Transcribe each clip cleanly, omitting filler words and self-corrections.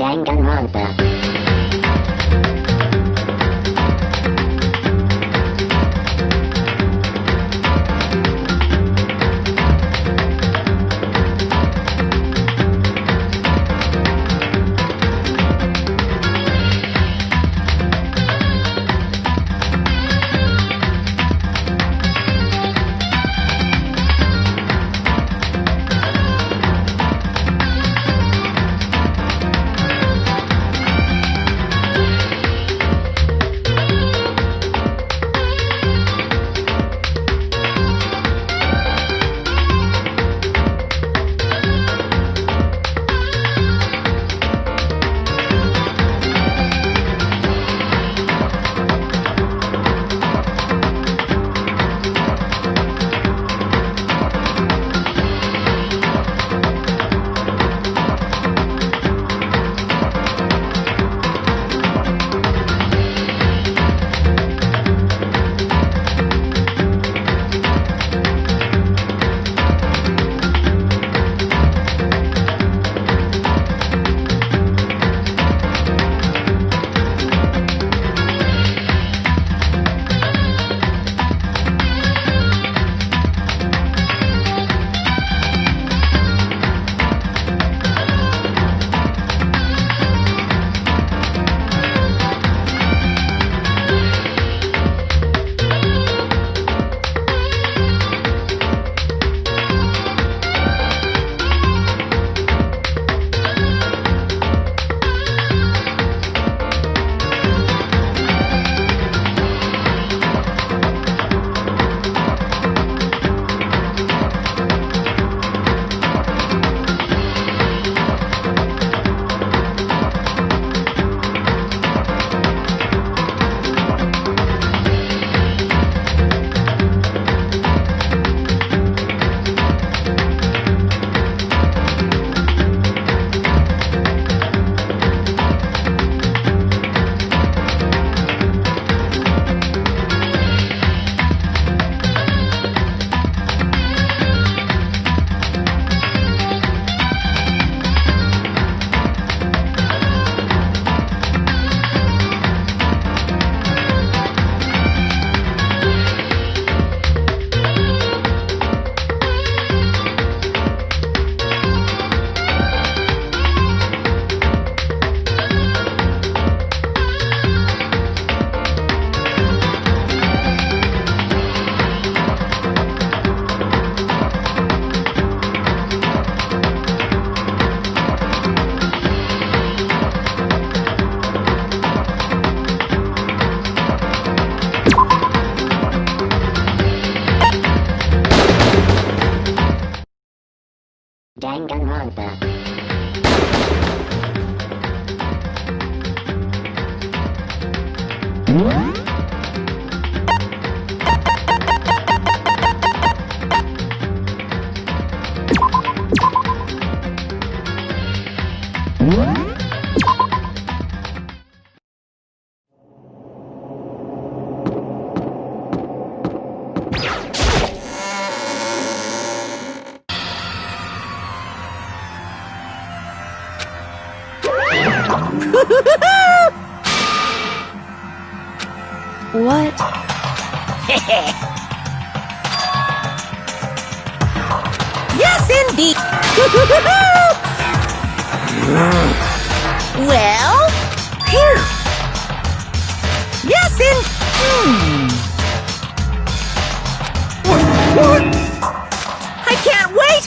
Dangle Grandpa. Dangle Grandpa. What? Yes, indeed. Well, here. Yes, What? I can't wait.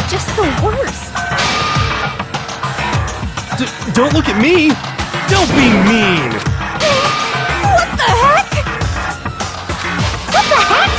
Just the worst. Don't look at me! Don't be mean! What the heck? What the heck?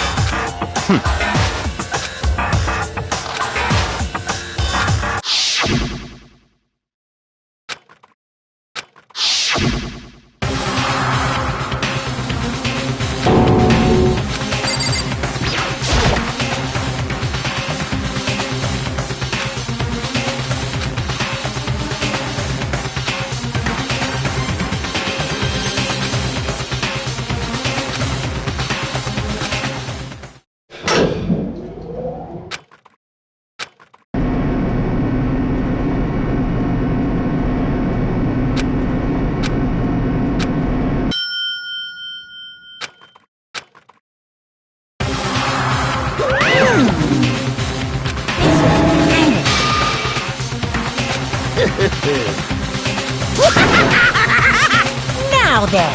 day.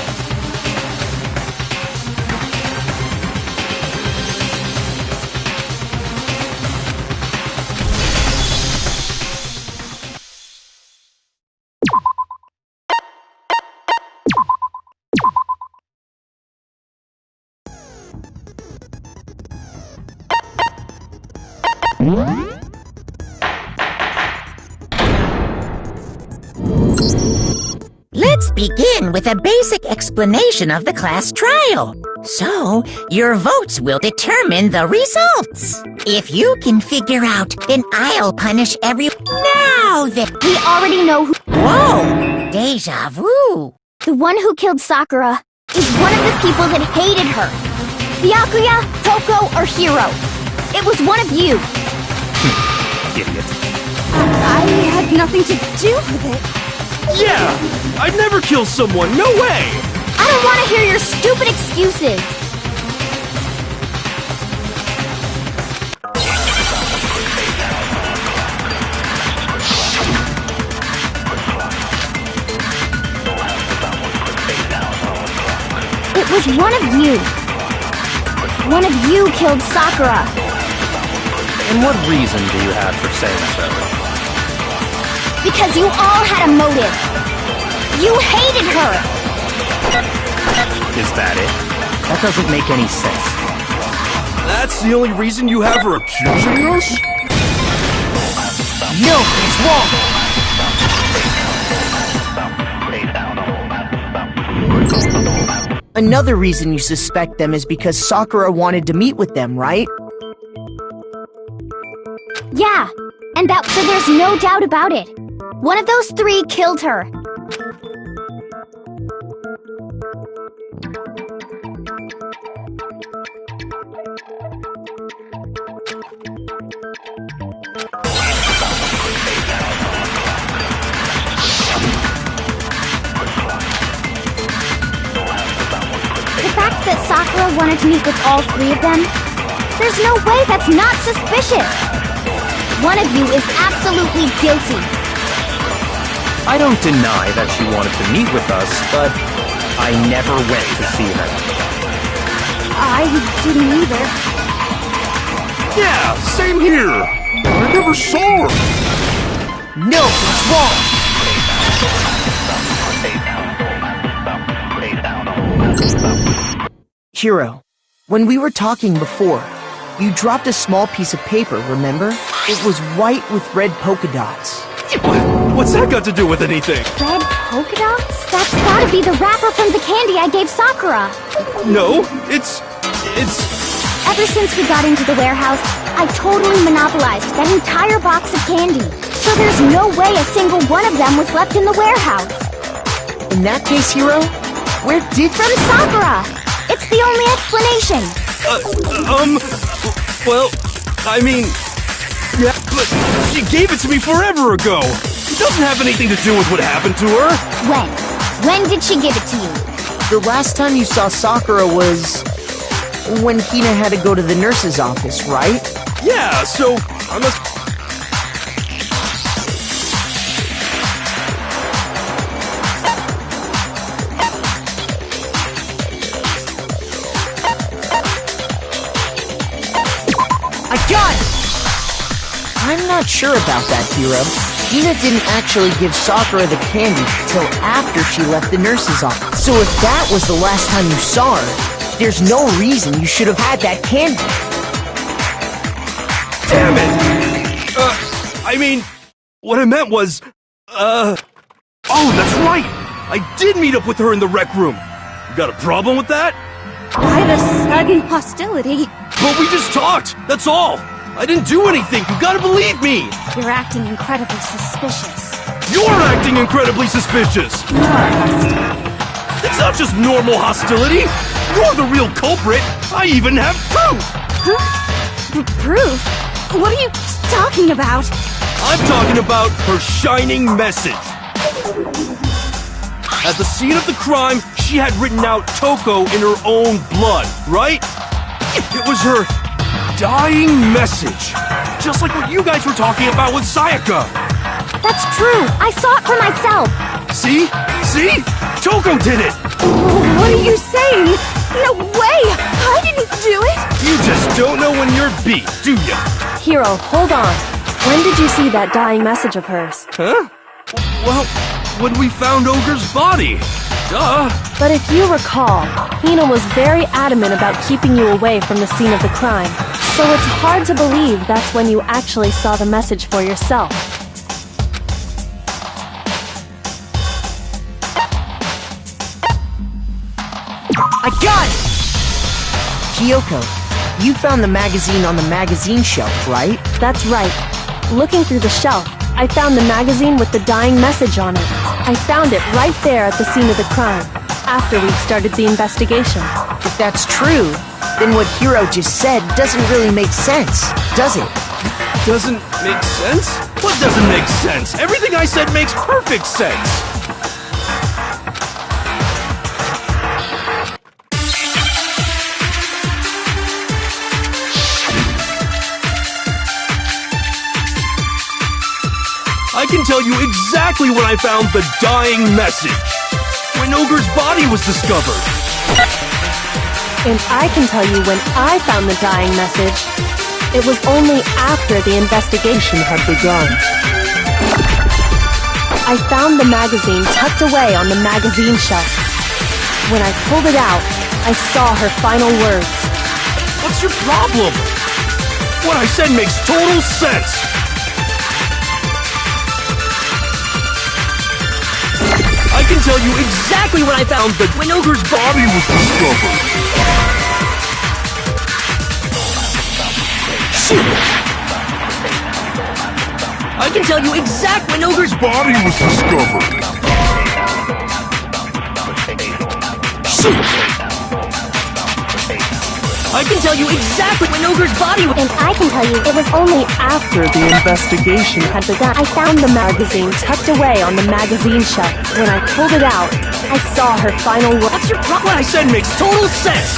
Let's begin with a basic explanation of the class trial. So, your votes will determine the results. If you can figure out, then I'll punish every— Now then! We already know who— Whoa! Deja vu! The one who killed Sakura is one of the people that hated her. Byakuya, Toko, or Hiro. It was one of you. Idiot. I had nothing to do with it. Yeah! I'd never kill someone, no way! I don't want to hear your stupid excuses. It was one of you. One of you killed Sakura. And what reason do you have for saying so? Because you all had a motive. You hated her. Is that it? That doesn't make any sense. That's the only reason you have her accusing us? No, it's wrong! Another reason you suspect them is because Sakura wanted to meet with them, right? Yeah, and so there's no doubt about it. One of those three killed her. The fact that Sakura wanted to meet with all three of them, there's no way that's not suspicious. One of you is absolutely guilty. I don't deny that she wanted to meet with us, but I never went to see her. I didn't either. Yeah, same here! I never saw her! No, it's wrong! Hiro, when we were talking before, you dropped a small piece of paper, remember? It was white with red polka dots. What's that got to do with anything? Red polka dots? That's gotta be the wrapper from the candy I gave Sakura. No, it's... Ever since we got into the warehouse, I totally monopolized that entire box of candy. So there's no way a single one of them was left in the warehouse. In that case, Hiro, where did— From Sakura! It's the only explanation. Well, I mean... Yeah, but she gave it to me forever ago! It doesn't have anything to do with what happened to her! When? When did she give it to you? The last time you saw Sakura was when Hina had to go to the nurse's office, right? Yeah, so I must... I got it! I'm not sure about that, Hiro. Hina didn't actually give Sakura the candy till after she left the nurse's office. So if that was the last time you saw her, there's no reason you should have had that candy. Damn it! I mean, what I meant was, oh, that's right! I did meet up with her in the rec room! You got a problem with that? Why the sudden hostility? But we just talked, that's all! I didn't do anything, you gotta believe me! You're acting incredibly suspicious. You're acting incredibly suspicious! It's not just normal hostility! You're the real culprit! I even have proof! Huh? Proof? What are you talking about? I'm talking about her shining message! At the scene of the crime, she had written out Toko in her own blood, right? It was her dying message. Just like what you guys were talking about with Sayaka. That's true. I saw it for myself. See? See? Toko did it! What are you saying? No way! I didn't do it! You just don't know when you're beat, do ya? Hero, hold on. When did you see that dying message of hers? Huh? Well, when we found Ogre's body. Duh. But if you recall, Hina was very adamant about keeping you away from the scene of the crime. So it's hard to believe that's when you actually saw the message for yourself. I got it! Kyoko, you found the magazine on the magazine shelf, right? That's right. Looking through the shelf, I found the magazine with the dying message on it. I found it right there at the scene of the crime, after we'd started the investigation. If that's true, then what Hiro just said doesn't really make sense, does it? Doesn't make sense? What doesn't make sense? Everything I said makes perfect sense. I can tell you exactly when I found the dying message. When Ogre's body was discovered. And I can tell you when I found the dying message. It was only after the investigation had begun. I found the magazine tucked away on the magazine shelf. When I pulled it out, I saw her final words. What's your problem? What I said makes total sense. I can tell you exactly when I found when Ogre's body was discovered. Shoot! I can tell you exactly when Ogre's body was discovered. Shoot! I can tell you exactly when Ogre's body was... And I can tell you it was only after The investigation had begun. I found the magazine tucked away on the magazine shelf. When I pulled it out, I saw her final words. What's your problem? What I said makes total sense.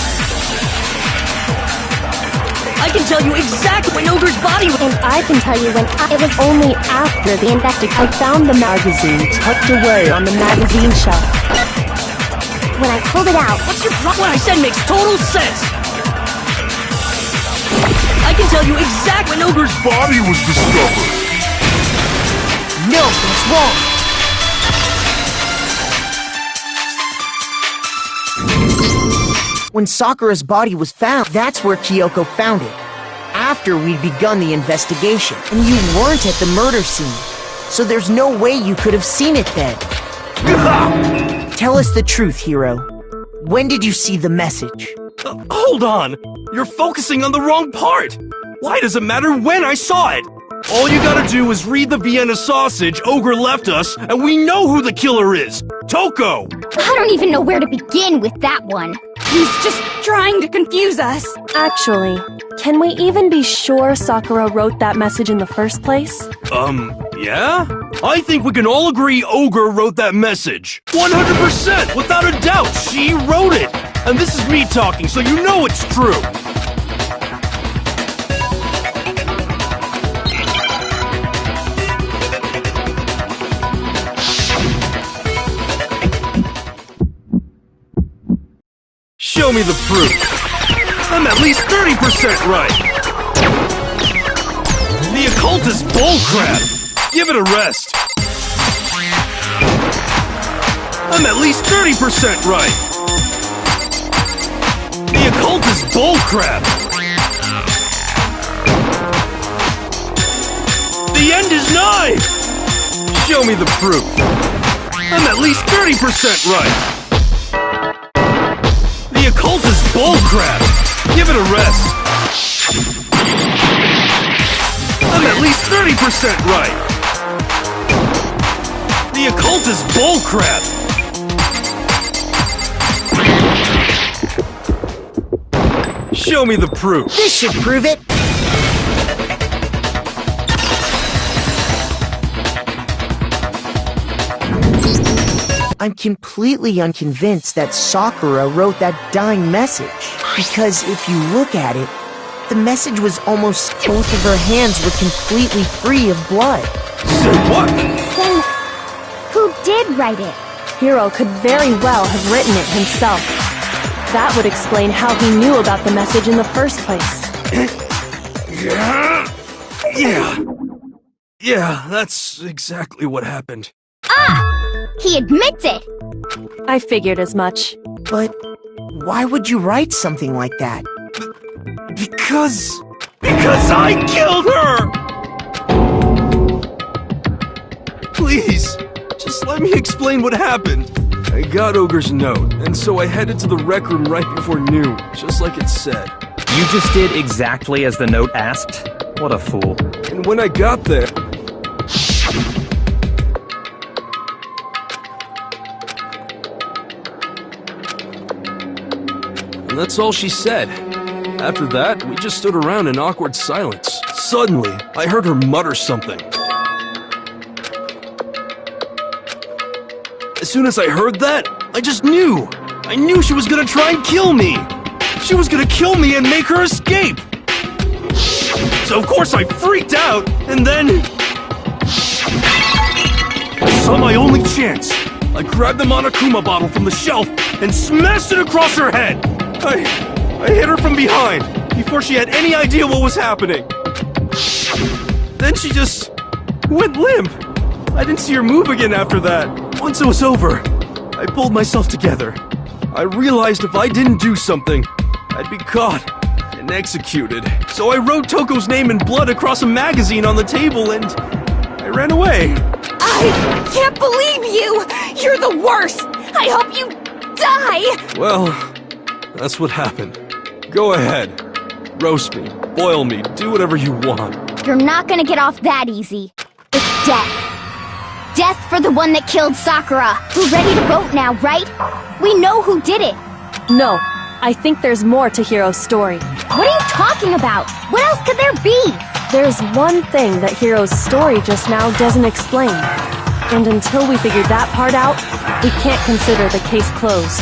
I can tell you exactly when Ogre's body was... And I can tell you when it was only after the investigation. I found the magazine tucked away on the magazine shelf. When I pulled it out, What's your problem? What I said makes total sense. I can tell you exactly when Ogre's body was discovered. No, that's wrong! When Sakura's body was found, that's where Kyoko found it. After we'd begun the investigation, and you weren't at the murder scene. So there's no way you could have seen it then. Tell us the truth, Hiro. When did you see the message? Hold on! You're focusing on the wrong part! Why does it matter when I saw it? All you gotta do is read the Vienna sausage Ogre left us, and we know who the killer is! Toko! I don't even know where to begin with that one. He's just trying to confuse us. Actually, can we even be sure Sakura wrote that message in the first place? Yeah? I think we can all agree Ogre wrote that message. 100%! Without a doubt, she wrote it! And this is me talking, so you know it's true! Show me the proof. I'm at least 30% right. The occult is bullcrap. Give it a rest. I'm at least 30% right. The occult is bullcrap. The end is nigh. Show me the proof. I'm at least 30% right. The occult is bullcrap! Give it a rest! I'm at least 30% right! The occult is bullcrap! Show me the proof! This should prove it! I'm completely unconvinced that Sakura wrote that dying message. Because if you look at it, the message was almost both of her hands were completely free of blood. Say what? Then, who did write it? Hiro could very well have written it himself. That would explain how he knew about the message in the first place. Yeah, that's exactly what happened. He admits it! I figured as much. But why would you write something like that? Because I killed her! Please, just let me explain what happened. I got Ogre's note, and so I headed to the rec room right before noon, just like it said. You just did exactly as the note asked? What a fool. And when I got there... And that's all she said. After that, we just stood around in awkward silence. Suddenly, I heard her mutter something. As soon as I heard that, I just knew! I knew she was gonna try and kill me! She was gonna kill me and make her escape! So of course I freaked out, and then... I saw my only chance! I grabbed the Monokuma bottle from the shelf and smashed it across her head! I hit her from behind, before she had any idea what was happening. Then she just went limp. I didn't see her move again after that. Once it was over, I pulled myself together. I realized if I didn't do something, I'd be caught and executed. So I wrote Toko's name in blood across a magazine on the table and I ran away. I can't believe you! You're the worst! I hope you die! Well, that's what happened. Go ahead. Roast me, boil me, do whatever you want. You're not gonna get off that easy. It's death. Death for the one that killed Sakura. We're ready to vote now, right? We know who did it. No, I think there's more to Hiro's story. What are you talking about? What else could there be? There's one thing that Hiro's story just now doesn't explain. And until we figure that part out, we can't consider the case closed.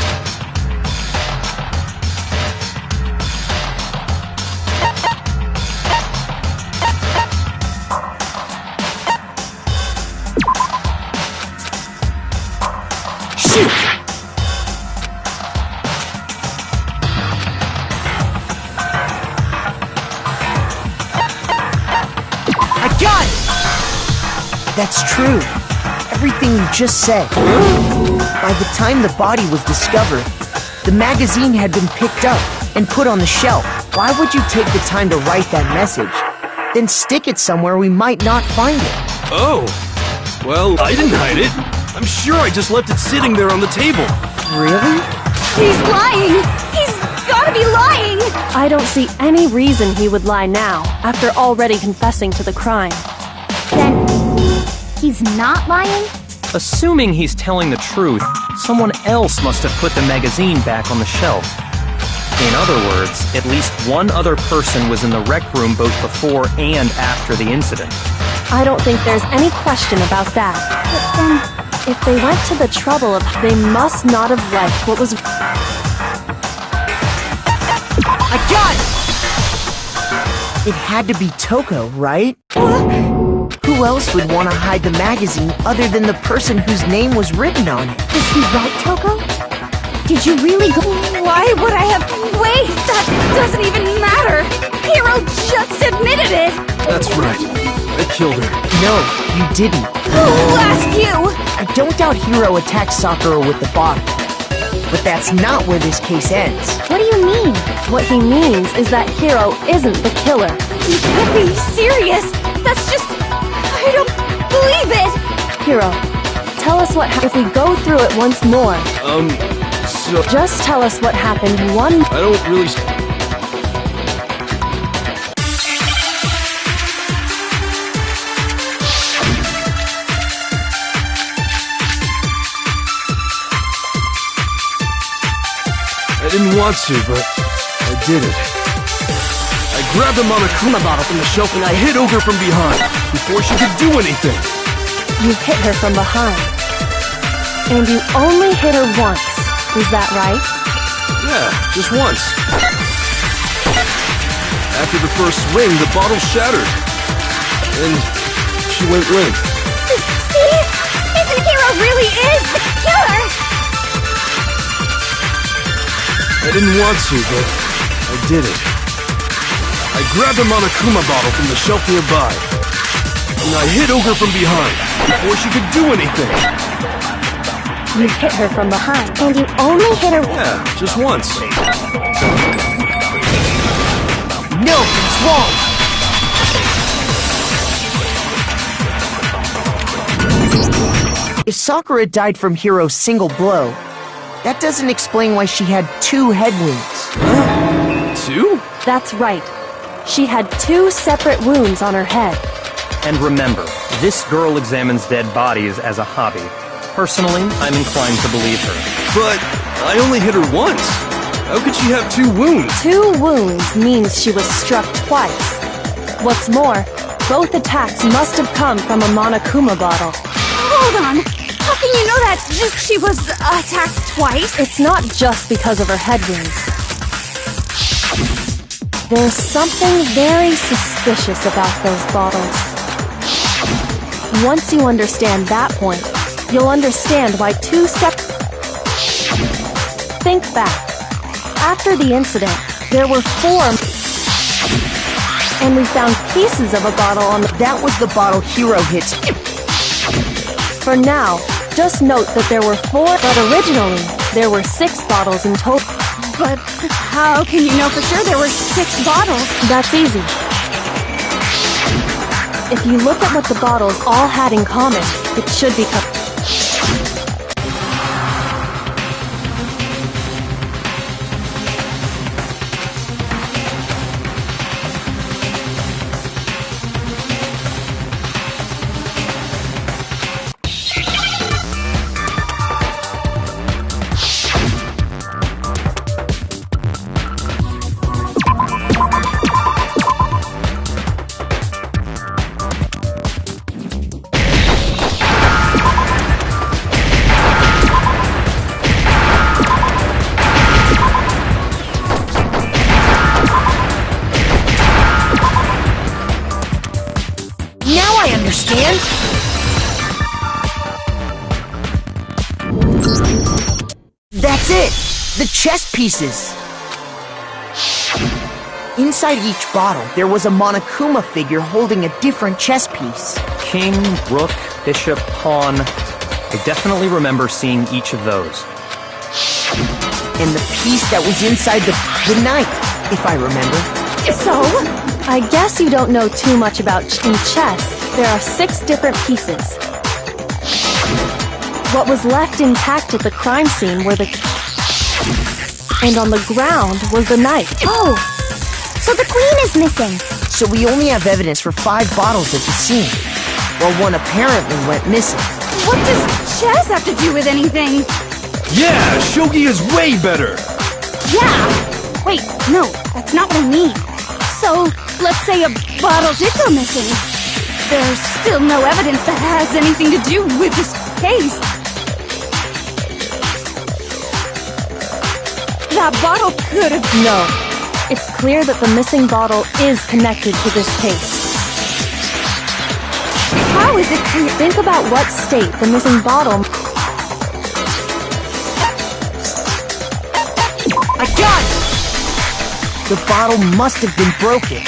That's true. Everything you just said. By the time the body was discovered, the magazine had been picked up and put on the shelf. Why would you take the time to write that message, then stick it somewhere we might not find it? Oh, well, I didn't hide it. I'm sure I just left it sitting there on the table. Really? He's lying! He's gotta be lying! I don't see any reason he would lie now, after already confessing to the crime. Then... he's not lying? Assuming he's telling the truth, someone else must have put the magazine back on the shelf. In other words, at least one other person was in the rec room both before and after the incident. I don't think there's any question about that. But then... if they went to the trouble of... they must not have liked what was... I got it! It had to be Toko, right? Who else would want to hide the magazine other than the person whose name was written on it? Is he right, Toko? Did you really go... Why would I have... Wait, that doesn't even matter! Hiro just admitted it! That's right. I killed her. No, you didn't. Who asked you? I don't doubt Hiro attacked Sakura with the bottle. But that's not where this case ends. What do you mean? What he means is that Hiro isn't the killer. You can't be serious! That's just... I don't believe it! Hiro, tell us what if we go through it once more. So... Just tell us what happened one... I don't really... I didn't want to, but I did it. I grabbed the Monokuma bottle from the shelf and I hit Ogre from behind, before she could do anything. You hit her from behind. And you only hit her once. Is that right? Yeah, just once. After the first swing, the bottle shattered. And she went limp. See? Isn't Hiro really is the killer! I didn't want to, but I did it. I grabbed a Monokuma bottle from the shelf nearby, and I hit Ogre from behind before she could do anything. You hit her from behind. And you only hit her... Yeah, just once. No, it's wrong! If Sakura died from Hiro's single blow, that doesn't explain why she had 2 head wounds. 2? That's right. She had 2 separate wounds on her head. And remember, this girl examines dead bodies as a hobby. Personally, I'm inclined to believe her. But I only hit her once. How could she have 2 wounds? 2 wounds means she was struck twice. What's more, both attacks must have come from a Monokuma bottle. Hold on. How can you know that she was attacked twice? It's not just because of her head wounds. There's something very suspicious about those bottles. Once you understand that point, you'll understand why 2 separate... Think back. After the incident, there were 4... And we found pieces of a bottle on the... That was the bottle Hiro hits. For now, just note that there were 4, but originally, there were 6 bottles in total. But how can you know for sure there were 6 bottles? That's easy. If you look at what the bottles all had in common, it should become... Now I understand! That's it! The chess pieces! Inside each bottle, there was a Monokuma figure holding a different chess piece. King, rook, bishop, pawn. I definitely remember seeing each of those. And the piece that was inside the knight, if I remember. So, I guess you don't know too much about in chess. There are 6 different pieces. What was left intact at the crime scene were the... And on the ground was the knight. Oh! So the queen is missing. So we only have evidence for 5 bottles at the scene, while one apparently went missing. What does chess have to do with anything? Yeah, shogi is way better. Yeah! Wait, no, that's not what I mean. So, let's say a bottle did go missing. There's still no evidence that has anything to do with this case. That bottle could have... No. It's clear that the missing bottle is connected to this case. How is it clear? Think about what state the missing bottle... I got it! The bottle must have been broken.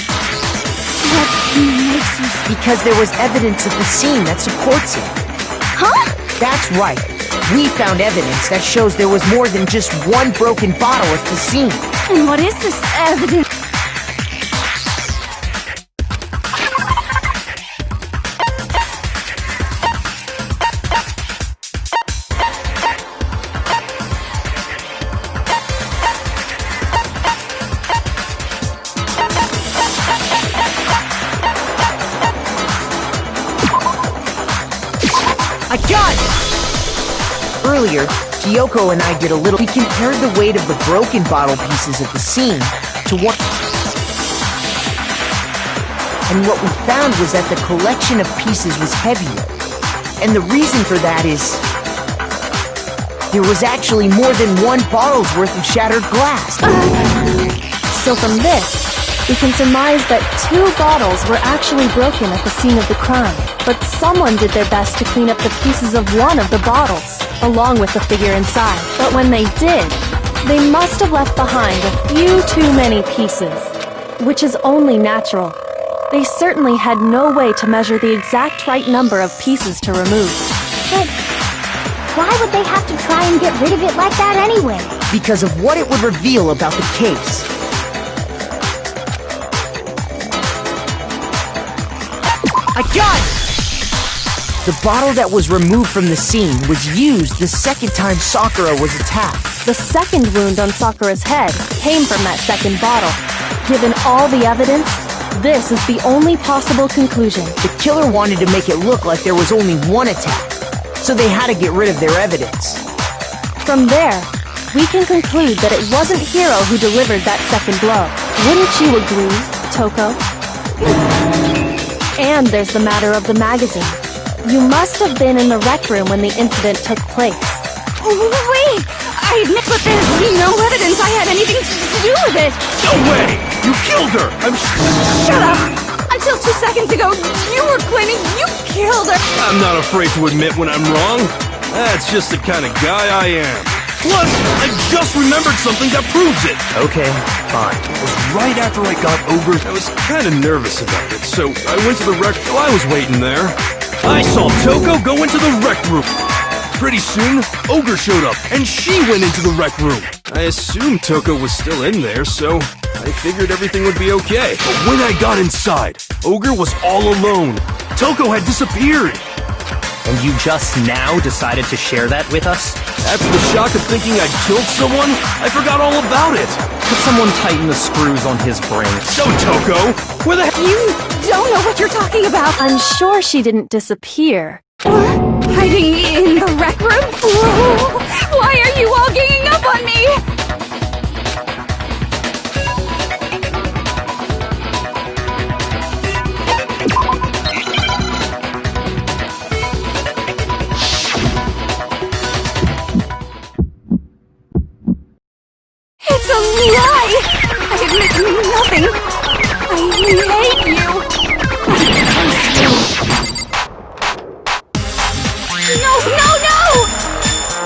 What makes you... Because there was evidence at the scene that supports it. Huh? That's right. We found evidence that shows there was more than just one broken bottle at the scene. And what is this evidence? I got it! Earlier, Kyoko and I did a little... We compared the weight of the broken bottle pieces at the scene to what... And what we found was that the collection of pieces was heavier. And the reason for that is... there was actually more than one bottle's worth of shattered glass. So from this, We can surmise that 2 bottles were actually broken at the scene of the crime, but someone did their best to clean up the pieces of one of the bottles, along with the figure inside. But when they did, they must have left behind a few too many pieces, which is only natural. They certainly had no way to measure the exact right number of pieces to remove. But why would they have to try and get rid of it like that anyway? Because of what it would reveal about the case. I got it! The bottle that was removed from the scene was used the second time Sakura was attacked. The second wound on Sakura's head came from that second bottle. Given all the evidence, this is the only possible conclusion. The killer wanted to make it look like there was only one attack, so they had to get rid of their evidence. From there, we can conclude that it wasn't Hiro who delivered that second blow. Wouldn't you agree, Toko? And there's the matter of the magazine. You must have been in the rec room when the incident took place. Wait! I admit that there's no evidence I had anything to do with it! No way! You killed her! Shut up! Until 2 seconds ago, you were claiming you killed her! I'm not afraid to admit when I'm wrong. That's just the kind of guy I am. Plus, I just remembered something that proves it. Okay, fine. It was right after I got Ogre. I was kind of nervous about it, so I went to the rec. While I was waiting there, I saw Toko go into the rec room. Pretty soon, Ogre showed up, and she went into the rec room. I assumed Toko was still in there, so I figured everything would be okay. But when I got inside, Ogre was all alone. Toko had disappeared. And you just now decided to share that with us? After the shock of thinking I'd killed someone, I forgot all about it. Could someone tighten the screws on his brain? So, Toko, where the heck? You don't know what you're talking about! I'm sure she didn't disappear. Hiding in the rec room? Why are you all ganging up on me? It's a lie! I admit nothing! I hate you! I curse you! No!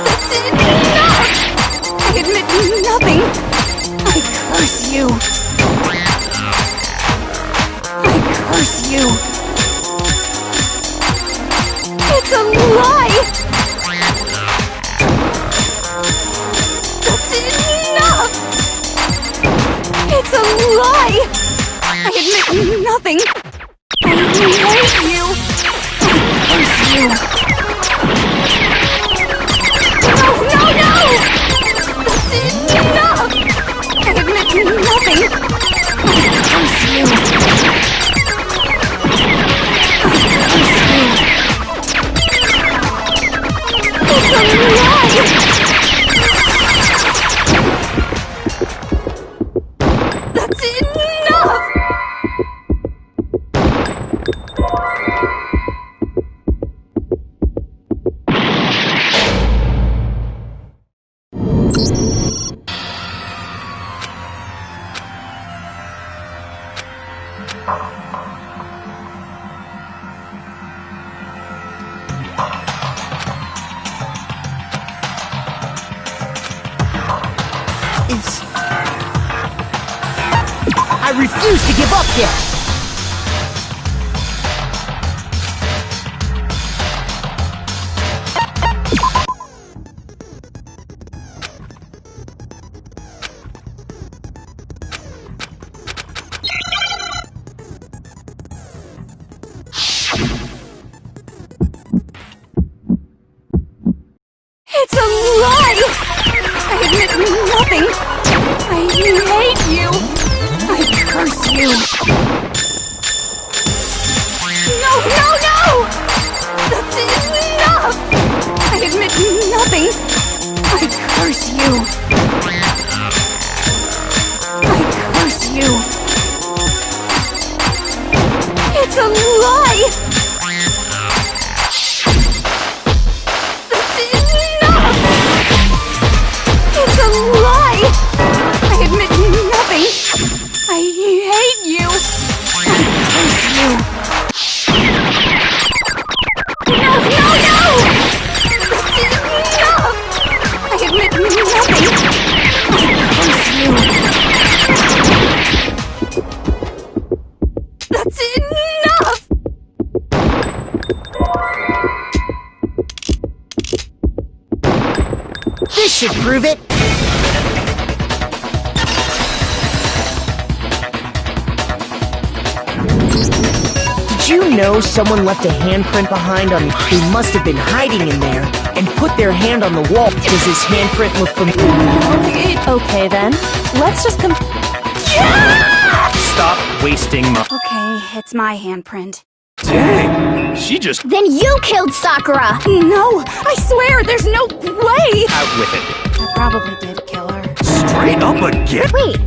That's enough! I admit nothing! I curse you! I curse you! It's a lie! That's enough! It's a lie! I admit nothing! I hate you! I curse you! No! That's enough! I admit nothing! I curse you! It's a lie! That's enough! I refuse to give up yet! It's a lie! I admit nothing! I hate you! I curse you! No! That's enough! I admit nothing! I curse you! I curse you! It's a lie! That's enough! It's a lie! I admit nothing! I hate That's enough! This should prove it. Did you know someone left a handprint behind on... They must have been hiding in there and put their hand on the wall. Does his handprint look familiar? Okay then, let's just Stop wasting my... Okay, it's my handprint. Dang, she just... Then you killed Sakura! No! I swear, there's no way! Out with it. I probably did kill her. Straight up again? Wait,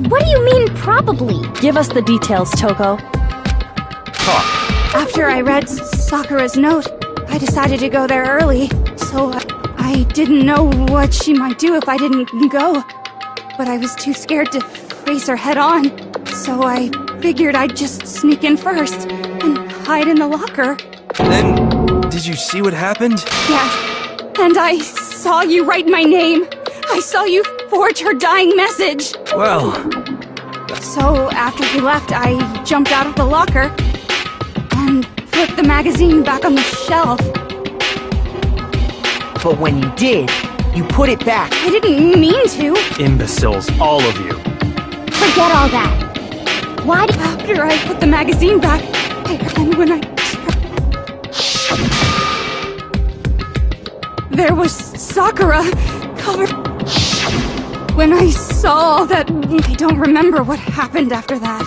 what do you mean probably? give us the details, Toko. Talk. After I read Sakura's note, I decided to go there early, so I didn't know what she might do if I didn't go. But I was too scared to face her head on, so I figured I'd just sneak in first and hide in the locker. Then, did you see what happened? Yes, and I saw you write my name. I saw you forge her dying message. Well, So after he left, I jumped out of the locker and flipped the magazine back on the shelf. But when you did, you put it back. I didn't mean to. Imbeciles, all of you. Forget all that. Why did... After I put the magazine back, and when I... There was Sakura covered... When I saw that... I don't remember what happened after that.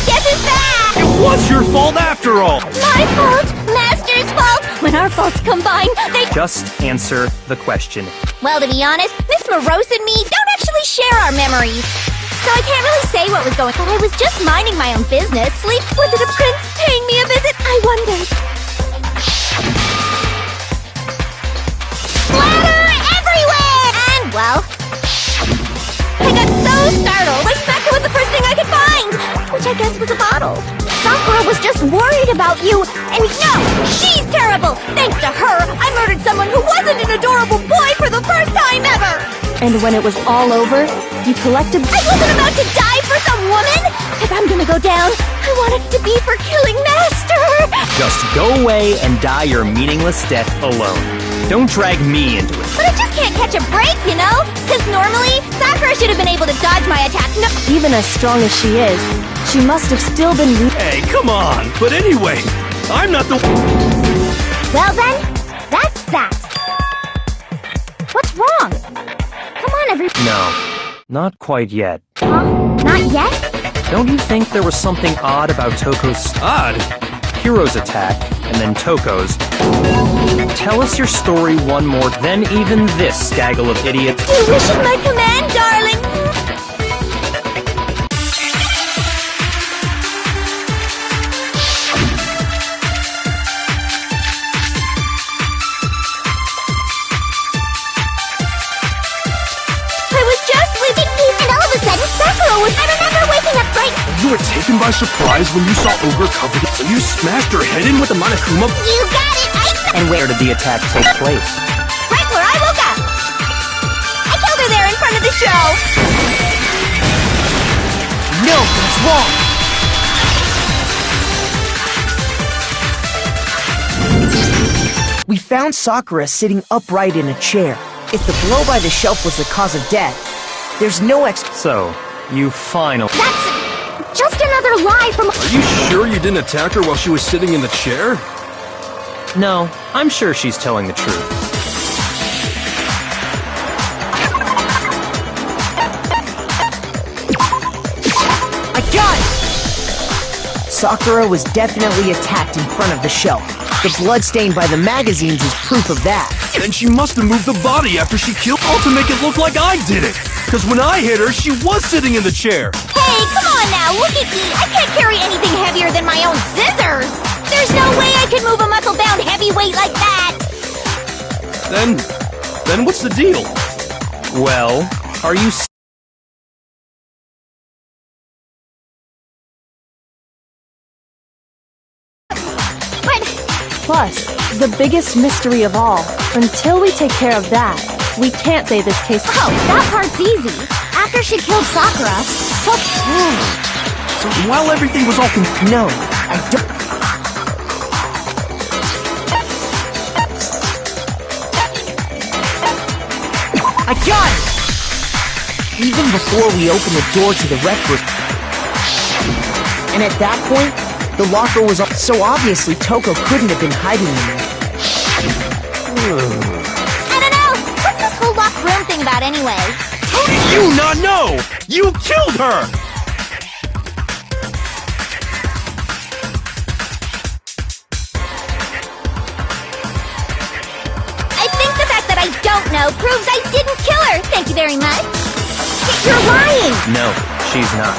Guess who's back? it was your fault after all! My fault! Master's fault! When our faults combine, they... Just answer the question. Well, to be honest, Miss Morose and me don't actually share our memories. So I can't really say what was going on. I was just minding my own business. Sleep, was it a prince paying me a visit? I wondered. Splatter everywhere! And, well, I got so startled, I smacked it with the first thing I could find, which I guess was a bottle. Sakura was just worried about you, and no, she's terrible! Thanks to her, I murdered someone who wasn't an adorable boy for the first time ever! And when it was all over, you collected... I wasn't about to die for some woman! If I'm gonna go down, I want it to be for killing Master! Just go away and die your meaningless death alone. Don't drag me into it. But I just can't catch a break, you know? Because normally, Sakura should have been able to dodge my attack. No, Even as strong as she is, she must have still been... Hey, come on! But anyway, I'm not the... well then, that's that. What's wrong? Come on, No, not quite yet. Huh? Not yet? Don't you think there was something odd about Toko's... Odd? Hero's attack, and then Toko's? Tell us your story one more, then even this gaggle of idiots. Your wish is my command, darling. I was just sleeping, and all of a sudden, Sakura was... I remember waking up right... You were taken by surprise when you saw Ogre covered it, so you smashed her head in with the Monokuma? You got it! And where did the attack take place? Right where I woke up! I killed her there in front of the show! No, that's wrong! We found Sakura sitting upright in a chair. If the blow by the shelf was the cause of death, there's no So, you finally... That's just another lie from... Are you sure you didn't attack her while she was sitting in the chair? No, I'm sure she's telling the truth. I got it! Sakura was definitely attacked in front of the shelf. The blood stained by the magazines is proof of that. Then she must have moved the body after she killed all to make it look like I did it. Because when I hit her, she was sitting in the chair. Hey, come on now, look at me! I can't carry anything heavier than my own scissors! There's no way I could move a muscle-bound heavyweight like that! Then what's the deal? Well, are you... But... Plus, the biggest mystery of all, until we take care of that, We can't say this case. Oh, that part's easy. After she killed Sakura, So while everything was all No, I don't. I got it! Even before we opened the door to the rec room. And at that point, the locker was up, so obviously Toko couldn't have been hiding in there. I don't know. What's this whole locked room thing about anyway? How did you not know? You killed her! I think the fact that I don't know proves I didn't kill her. Thank you very much. You're lying. No, she's not.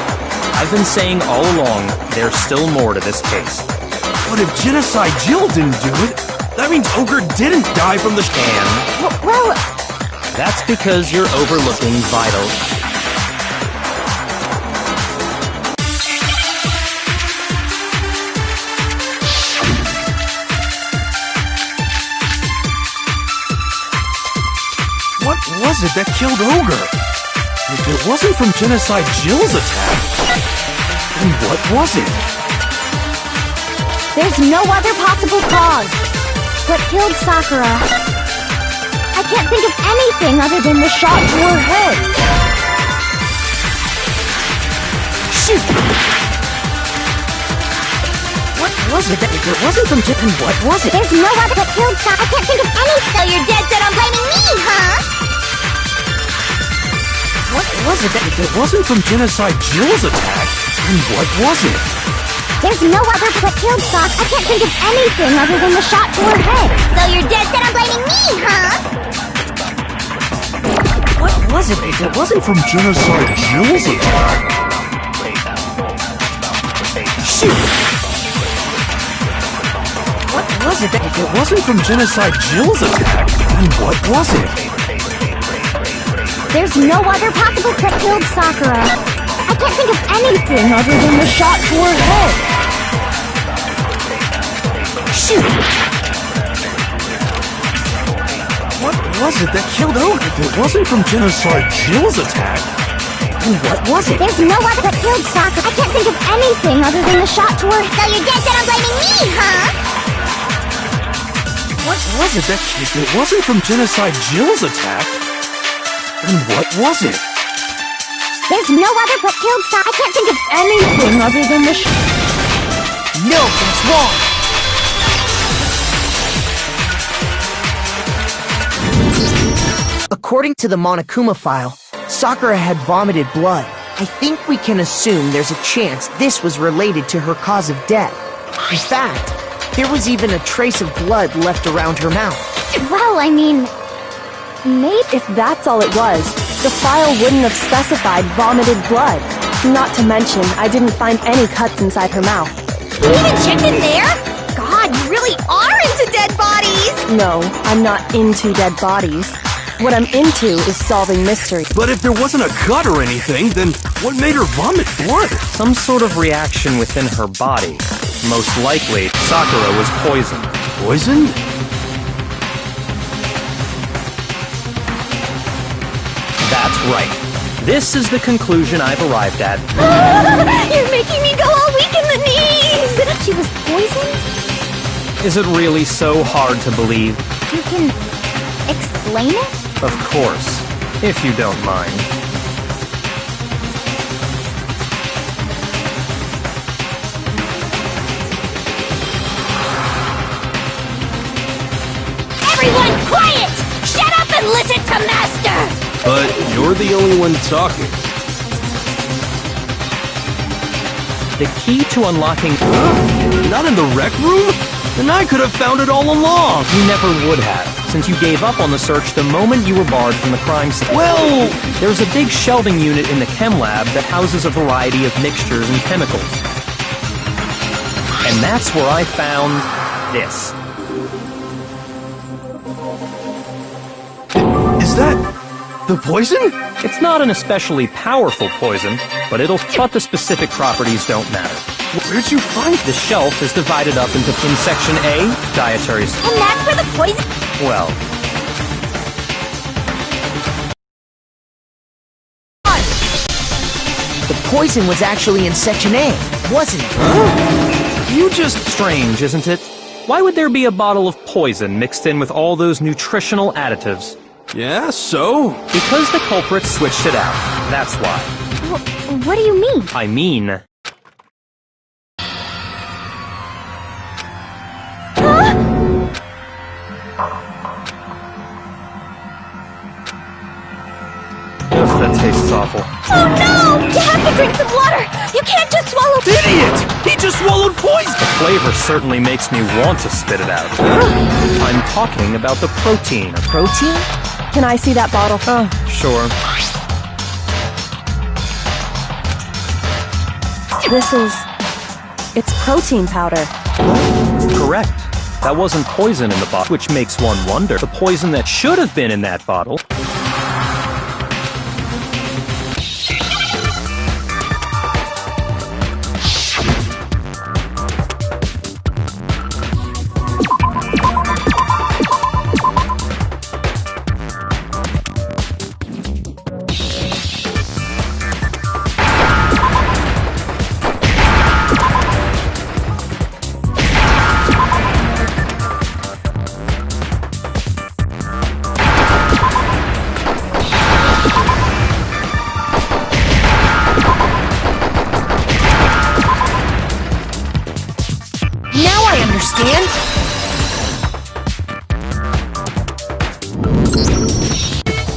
I've been saying all along, there's still more to this case. But if Genocide Jill didn't do it, that means Ogre didn't die from the And Well, that's because you're overlooking vital. What was it that killed Ogre? If it wasn't from Genocide Jill's attack, then what was it? there's no other possible cause. What killed Sakura? I can't think of anything other than the shot to her head. Shoot! What was it that if it wasn't from Jill, then what was it? There's no other that killed Sakura. I can't think of any. So you're dead set on blaming me, huh? What was it that if it wasn't from Genocide Jill's attack, then what was it? There's no other that killed Sakura. I can't think of anything other than the shot to her head. So you're dead set on blaming me, huh? What was it if it wasn't from Genocide Jill's attack? Shoot! What was it that If it wasn't from Genocide Jill's attack, then what was it? There's no other possible that killed Sakura. I can't think of anything other than the shot to her head. Shoot! What was it that killed Ogre? If it wasn't from Genocide Jill's attack, And what was it? There's no other that killed Sakura. I can't think of anything other than the shot to her head. So you're dead set on blaming me, huh? what was it that if it wasn't from Genocide Jill's attack, then what was it? There's no other that killed Sakura. I can't think of anything other than the No, that's wrong! According to the Monokuma file, Sakura had vomited blood. I think we can assume there's a chance this was related to her cause of death. In fact, there was even a trace of blood left around her mouth. Well, I mean, Maybe if that's all it was, the file wouldn't have specified vomited blood. Not to mention, I didn't find any cuts inside her mouth. you even checked in there? God, you really are into dead bodies! No, I'm not into dead bodies. What I'm into is solving mysteries. But if there wasn't a cut or anything, then what made her vomit blood? Some sort of reaction within her body. Most likely, Sakura was poisoned. Poisoned? That's right. This is the conclusion I've arrived at. You're making me go all weak in the knees! She was poisoned? Is it really so hard to believe? You can explain it? Of course, if you don't mind. Everyone quiet! Shut up and listen to Master! But you're the only one talking. The key to unlocking... Not in the rec room? Then I could have found it all along. You never would have, since you gave up on the search the moment you were barred from the crime scene. Well, There's a big shelving unit in the chem lab that houses a variety of mixtures and chemicals. And that's where I found this. is that the poison? It's not an especially powerful poison, but the specific properties don't matter. Where'd you find The shelf is divided up into, in section A, dietary... And that's where the poison... Well, poison was actually in Section A, wasn't it? You just strange, isn't it? Why would there be a bottle of poison mixed in with all those nutritional additives? Yeah, so? Because the culprit switched it out. That's why. What do you mean? I mean... Ugh, that tastes awful. Oh no! You have to drink some water! You can't just swallow— Idiot! He just swallowed poison! The flavor certainly makes me want to spit it out. I'm talking about the protein. Protein? Can I see that bottle? Sure. It's protein powder. Correct. That wasn't poison in the bottle, which makes one wonder. The poison that should have been in that bottle...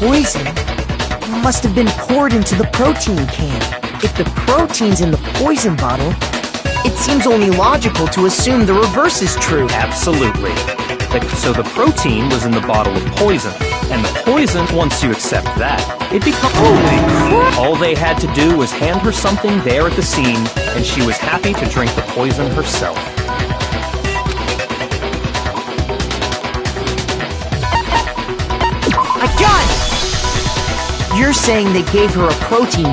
Poison must have been poured into the protein can. If the protein's in the poison bottle, it seems only logical to assume the reverse is true. Absolutely. So the protein was in the bottle of poison, and the poison, once you accept that, it becomes... Holy crap! All they had to do was hand her something there at the scene, and she was happy to drink the poison herself. I got it! You're saying they gave her a protein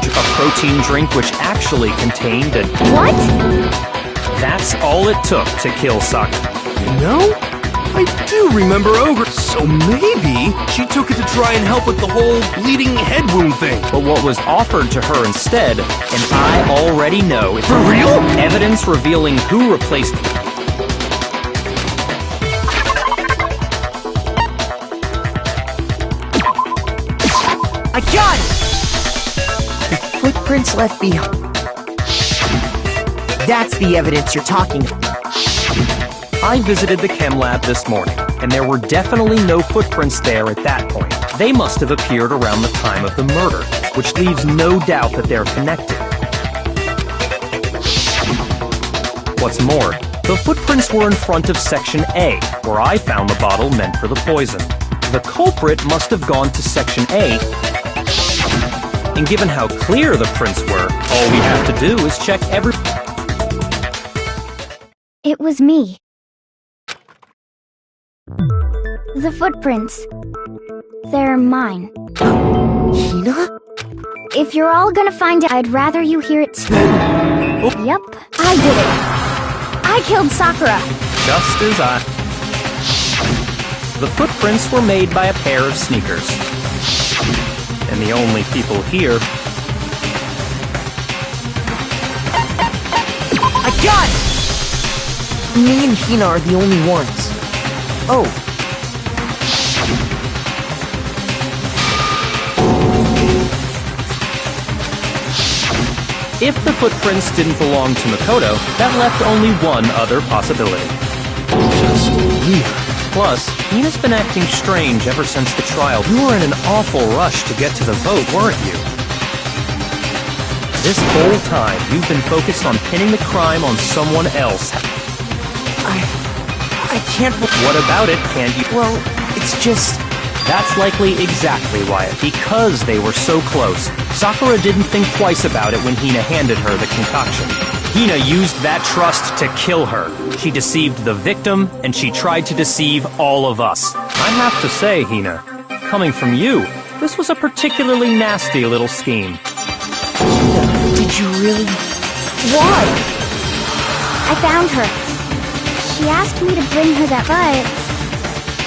drink which actually contained a... What? That's all it took to kill Sakura. You know, I do remember Ogre, so maybe she took it to try and help with the whole bleeding head wound thing. But what was offered to her instead, and I already know... For real? Evidence revealing who replaced... I got it! The footprints left behind. That's the evidence you're talking about. I visited the chem lab this morning, and there were definitely no footprints there at that point. They must have appeared around the time of the murder, which leaves no doubt that they're connected. What's more, the footprints were in front of Section A, where I found the bottle meant for the poison. The culprit must have gone to Section A, and given how clear the prints were, all we have to do is check every... It was me. The footprints. They're mine. Hina? If you're all gonna find it, I'd rather you hear it too. Yep, I did it. I killed Sakura. Just as I... The footprints were made by a pair of sneakers. And the only people here... I got it! Me and Hina are the only ones. Oh. If the footprints didn't belong to Makoto, that left only one other possibility. Just weird. Plus, Hina's been acting strange ever since the trial. You were in an awful rush to get to the vote, weren't you? This whole time, you've been focused on pinning the crime on someone else. I can't... What about it, can't you? Well, it's just... That's likely exactly why. Because they were so close, Sakura didn't think twice about it when Hina handed her the concoction. Hina used that trust to kill her. She deceived the victim, and she tried to deceive all of us. I have to say, Hina, coming from you, this was a particularly nasty little scheme. Did you really... Why? I found her. She asked me to bring her that, but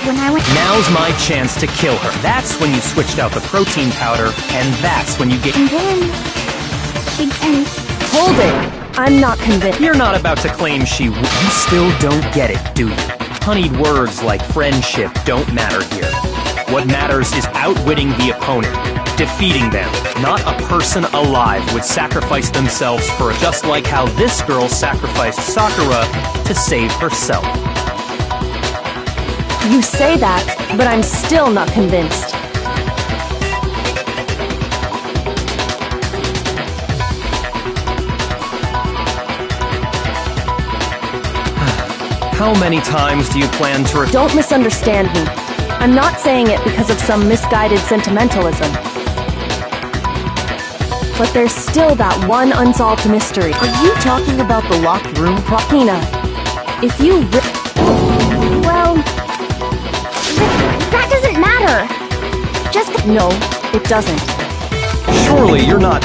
when I went... Now's my chance to kill her. That's when you switched out the protein powder, and that's when you get... And then And Hold it! I'm not convinced. You're not about to claim she w- You still don't get it, do you? Honeyed words like friendship don't matter here. What matters is outwitting the opponent, defeating them. Not a person alive would sacrifice themselves for it, just like how this girl sacrificed Sakura to save herself. You say that, but I'm still not convinced. How many times do you plan to re- Don't misunderstand me. I'm not saying it because of some misguided sentimentalism. But there's still that one unsolved mystery. Are you talking about the locked room Hina, if you Well, that doesn't matter. Just No, it doesn't. Surely you're not...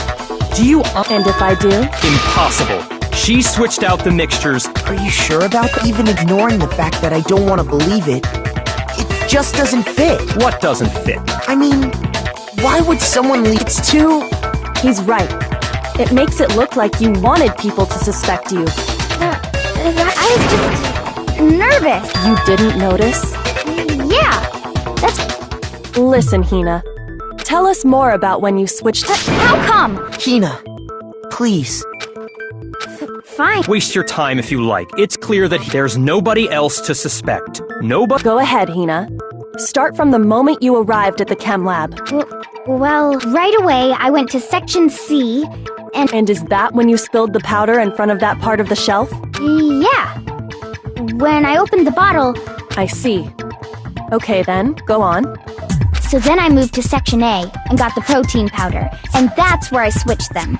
Do you... And if I do? Impossible. She switched out the mixtures. Are you sure about that? Even ignoring the fact that I don't want to believe it, it just doesn't fit. What doesn't fit? I mean, why would someone leave? It's too... He's right. It makes it look like you wanted people to suspect you. I was just nervous. You didn't notice? Yeah, that's Listen, Hina. Tell us more about when you switched... how come? Hina, please. Fine. Waste your time if you like. It's clear that there's nobody else to suspect. Nobody... Go ahead, Hina. Start from the moment you arrived at the chem lab. Well, right away I went to section C, And is that when you spilled the powder in front of that part of the shelf? yeah. When I opened the bottle, I see. Okay then, go on. so then I moved to section A and got the protein powder, and that's where I switched them.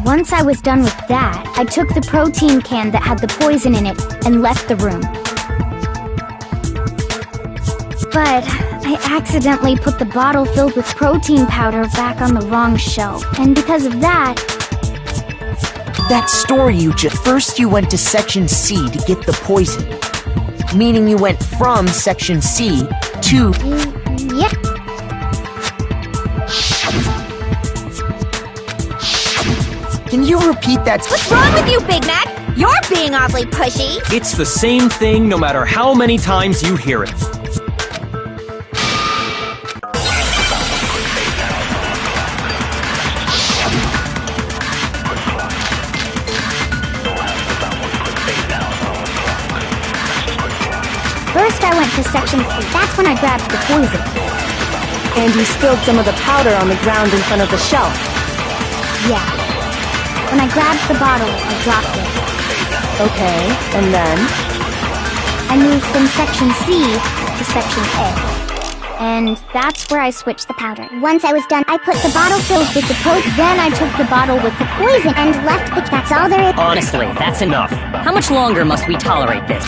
Once I was done with that, I took the protein can that had the poison in it and left the room. But I accidentally put the bottle filled with protein powder back on the wrong shelf, and because of that, That story you just... First you went to section C to get the poison. Meaning you went from section C to... yep. Can you repeat that? What's wrong with you, Big Mac? You're being awfully pushy. It's the same thing no matter how many times you hear it. First I went to section C. That's when I grabbed the poison. And you spilled some of the powder on the ground in front of the shelf. Yeah. When I grabbed the bottle, I dropped it. Okay, and then? I moved from section C to section A. And that's where I switched the powder. Once I was done, I put the bottle filled with the then I took the bottle with the poison and left the... That's all there is. Honestly, that's enough. How much longer must we tolerate this?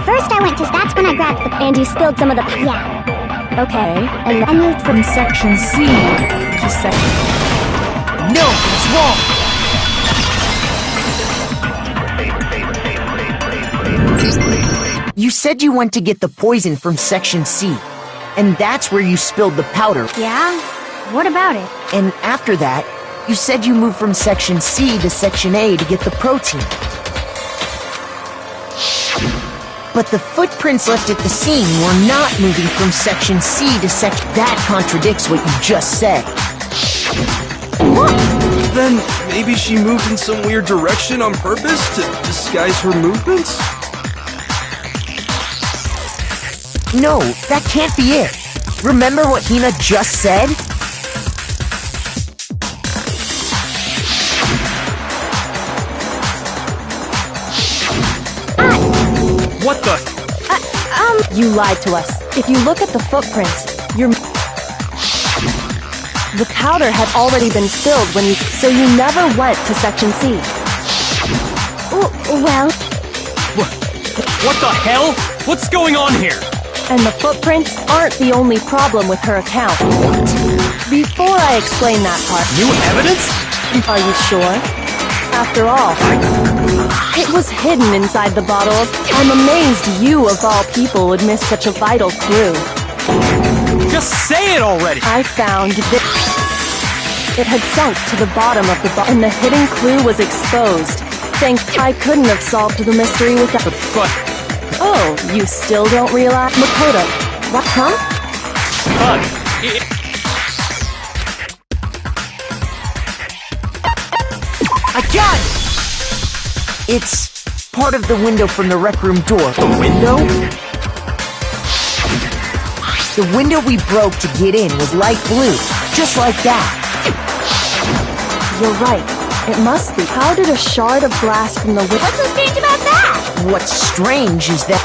First I went to... That's when I grabbed the... And you spilled some of the... Yeah. Okay, And I moved from section C to section... No, it's wrong! You said you went to get the poison from section C, and that's where you spilled the powder. Yeah? What about it? And after that, you said you moved from section C to section A to get the protein. But the footprints left at the scene were not moving from section C to section... That contradicts what you just said. Then maybe she moved in some weird direction on purpose to disguise her movements? No, that can't be it. Remember what Hina just said? What the... You lied to us. If you look at the footprints, the powder had already been spilled when you... So you never went to section C. Well, What the hell? What's going on here? And the footprints aren't the only problem with her account. Before I explain that part... New evidence? Are you sure? After all, it was hidden inside the bottle. I'm amazed you, of all people, would miss such a vital clue. Just say it already! I found this. It had sunk to the bottom of the bottle, and the hidden clue was exposed. I couldn't have solved the mystery without. But, Oh, you still don't realize? Makoto, what, huh? Bud, I got it! It's part of the window from the rec room door. The window? The window we broke to get in was light blue, just like that. You're right. It must be. How did a shard of glass from the window... What's so strange about that? What's strange is that...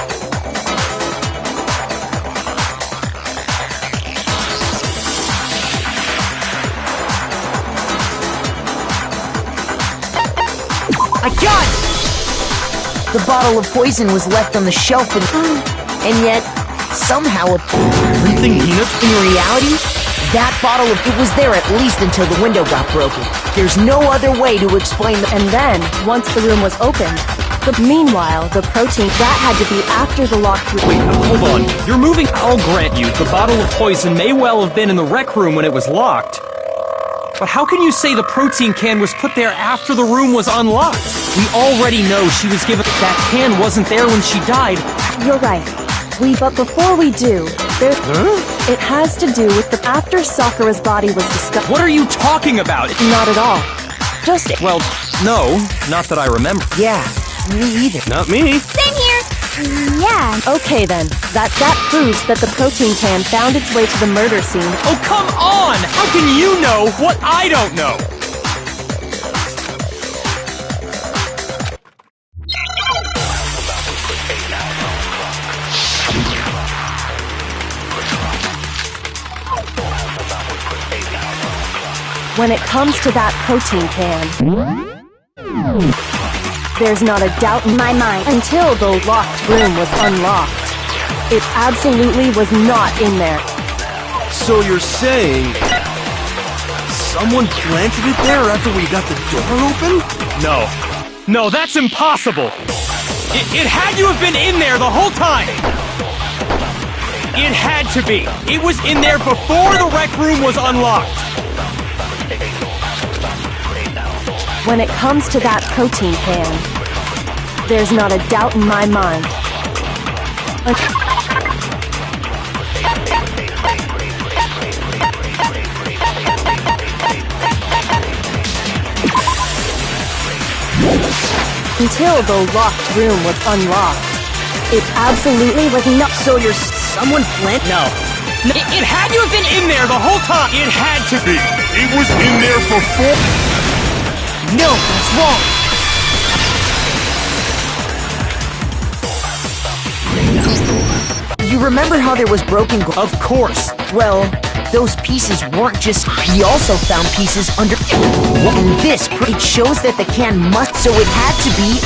I got it! The bottle of poison was left on the shelf and yet, somehow, Everything Hina? in reality, that bottle of it was there at least until the window got broken. There's no other way to explain the... And then, once the room was opened, meanwhile, the protein, that had to be after the locked room. wait, hold on. You're moving. I'll grant you, the bottle of poison may well have been in the rec room when it was locked. But how can you say the protein can was put there after the room was unlocked? We already know she was given... That can wasn't there when she died. You're right. But before we do, it has to do with the... After Sakura's body was discovered... What are you talking about? Not at all. Just... Well, no, not that I remember. Yeah, me either. Not me. Same here. Yeah. Okay then, that proves that the protein can found its way to the murder scene. Oh, come on! How can you know what I don't know? When it comes to that protein can, there's not a doubt in my mind until the locked room was unlocked. It absolutely was not in there. So you're saying someone planted it there after we got the door open? No, that's impossible! It had to have been in there the whole time! It had to be! It was in there before the rec room was unlocked! When it comes to that protein can, there's not a doubt in my mind. Until the locked room was unlocked. It absolutely was not. So you're... Someone plant... No. It had to have been in there the whole time! It had to be! It was in there before... No, that's wrong! You remember how there was broken glass? Of course! Well, those pieces weren't just... We also found pieces under... And this, it shows that the can must... So it had to be...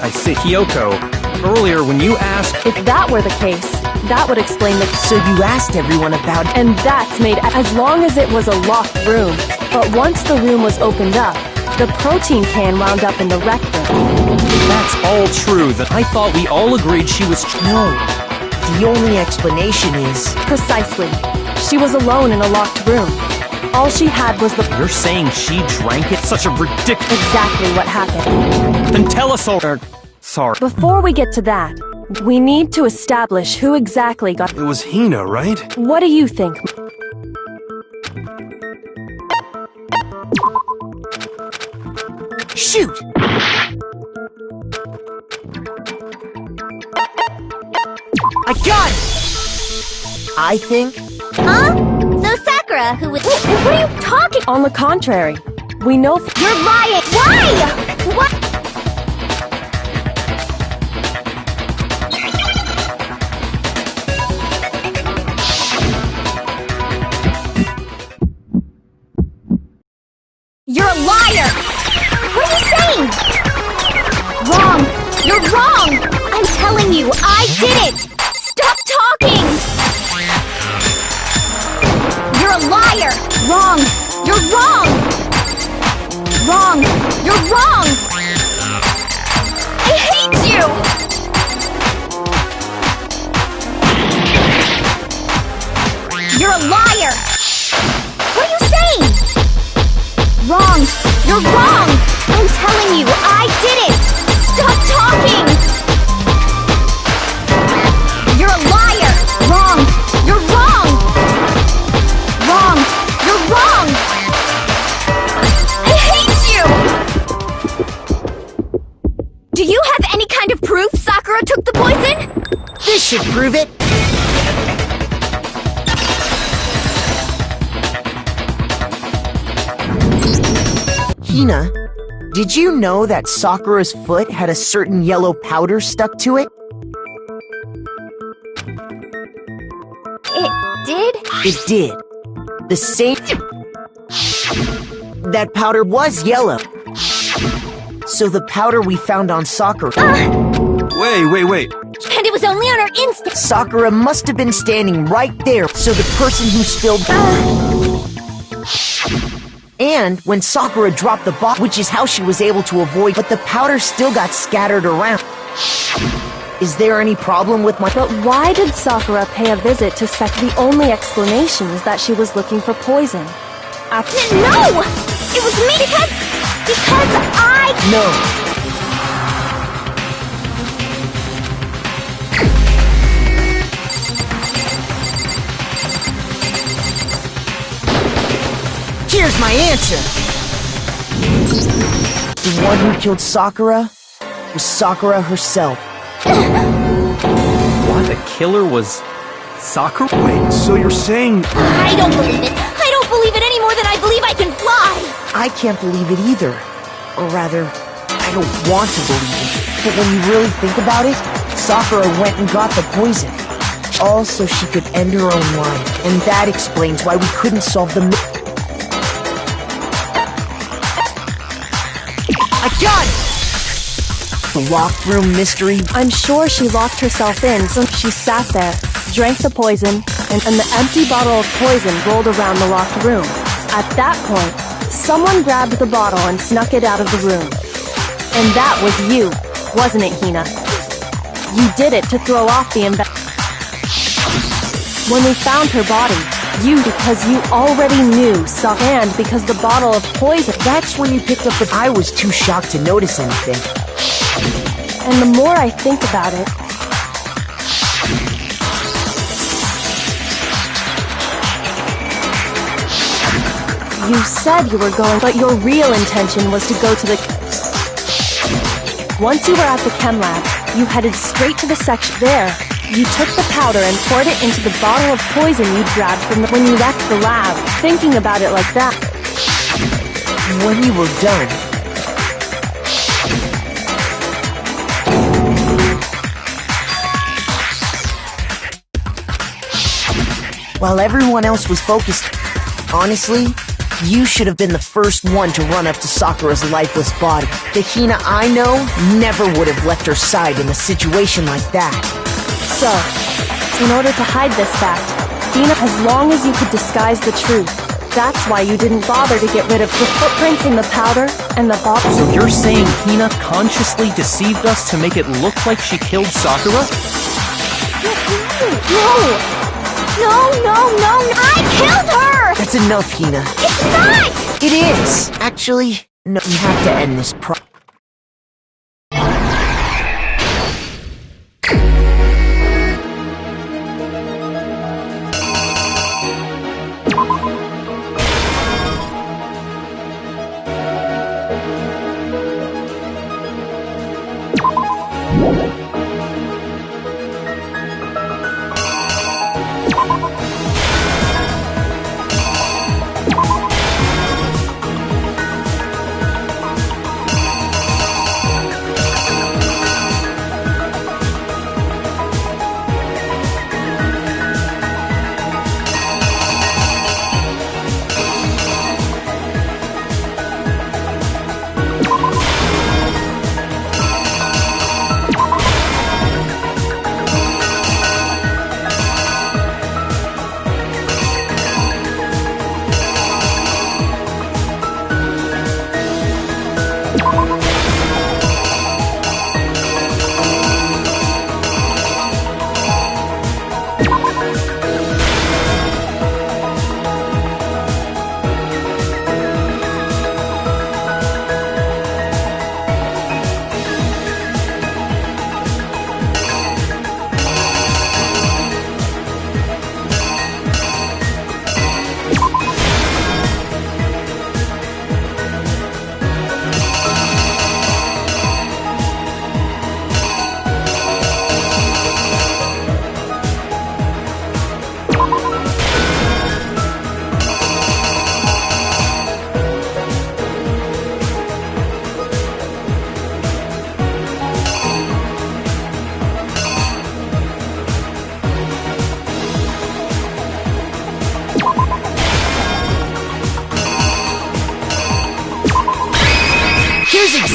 I see, Hiyoko. Earlier, when you asked... If that were the case, that would explain the... So you asked everyone about... And that's made as long as it was a locked room. But once the room was opened up, the protein can wound up in the rec room. That's all true. That I thought we all agreed she was... No. The only explanation is... Precisely. She was alone in a locked room. All she had was the... You're saying she drank it? Such a ridiculous... Exactly what happened. Then tell us all... Sorry. Before we get to that, we need to establish who exactly got... It was Hina, right? What do you think? Shoot! I got it! I think... Huh? So Sakura, who was... What are you talking... On the contrary, we know... You're lying! Why? What? You're a liar! What are you saying? Wrong! You're wrong! I'm telling you, I did it! Stop talking! You're a liar! Wrong! You're wrong! Wrong! You're wrong! I hate you! You're a liar! What are you saying? should prove it. Hina, did you know that Sakura's foot had a certain yellow powder stuck to it? It did? It did. The same... That powder was yellow. So the powder we found on Sakura... Wait. And it was only on her instinct. Sakura must have been standing right there, so the person who spilled... And when Sakura dropped the bottle, which is how she was able to avoid, but the powder still got scattered around. Is there any problem with my... But why did Sakura pay a visit to Sek? The only explanation is that she was looking for poison. No! It was me because I... No. Here's my answer! The one who killed Sakura was Sakura herself. What? The killer was Sakura? Wait, so you're saying... I don't believe it. I don't believe it any more than I believe I can fly. I can't believe it either. Or rather, I don't want to believe it. But when you really think about it, Sakura went and got the poison. All so she could end her own life. And that explains why we couldn't solve the I got it! The locked room mystery. I'm sure she locked herself in, so she sat there, drank the poison, and the empty bottle of poison rolled around the locked room. At that point, someone grabbed the bottle and snuck it out of the room. And that was you, wasn't it, Hina? You did it to throw off the When we found her body, because you already knew, and because the bottle of poison... That's when you picked up the... I was too shocked to notice anything. And the more I think about it... You said you were going, but your real intention was to go to the... Once you were at the chem lab, you headed straight to the section there. You took the powder and poured it into the bottle of poison you grabbed from when you left the lab, thinking about it like that. When you were done... While everyone else was focused... Honestly, you should have been the first one to run up to Sakura's lifeless body. The Hina I know never would have left her side in a situation like that. So, in order to hide this fact, Hina, as long as you could disguise the truth, that's why you didn't bother to get rid of the footprints in the powder and the bottle. So you're saying Hina consciously deceived us to make it look like she killed Sakura? No, I killed her! That's enough, Hina. It's not! It is! Actually, no, you have to end this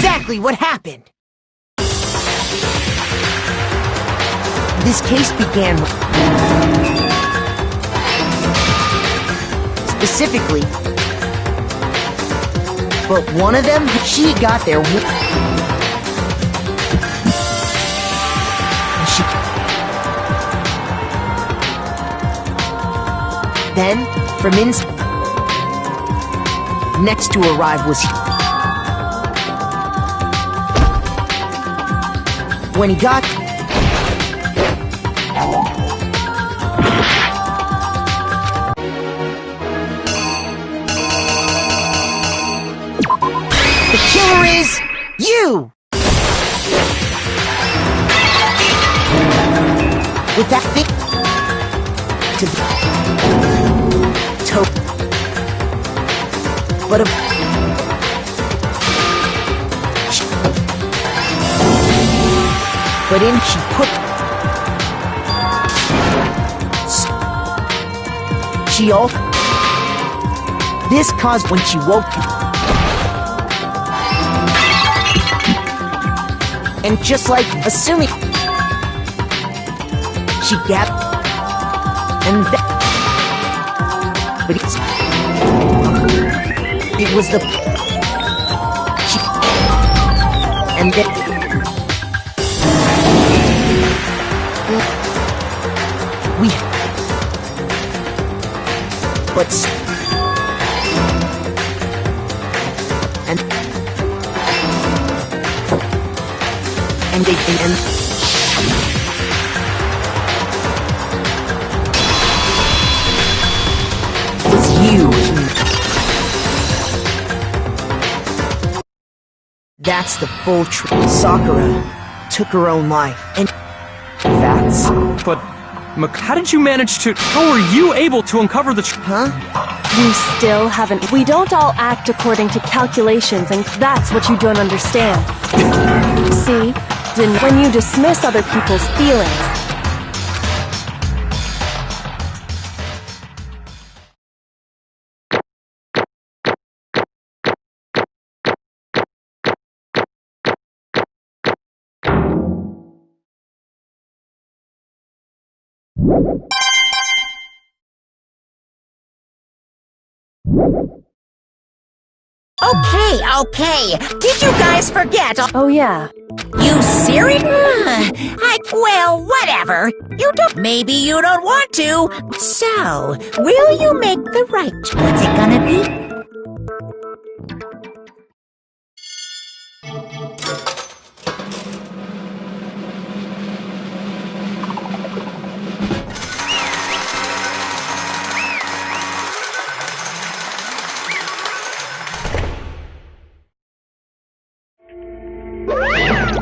exactly what happened. This case began specifically, but one of them, she got there. Then, from next to arrive was when he got the killer is you. With that thing to but in she put she all this caused when she woke and just like assuming she gapped and that but it was the she and then we but and they and it's you. That's the full truth. Sakura took her own life, and that's... But, how did you manage to... How were you able to uncover the Huh? We still haven't. We don't all act according to calculations, and that's what you don't understand. See? When you dismiss other people's feelings, Okay. Did you guys forget? oh yeah. You serious? Well, whatever. Maybe you don't want to. So, will you make the right choice? What's it gonna be?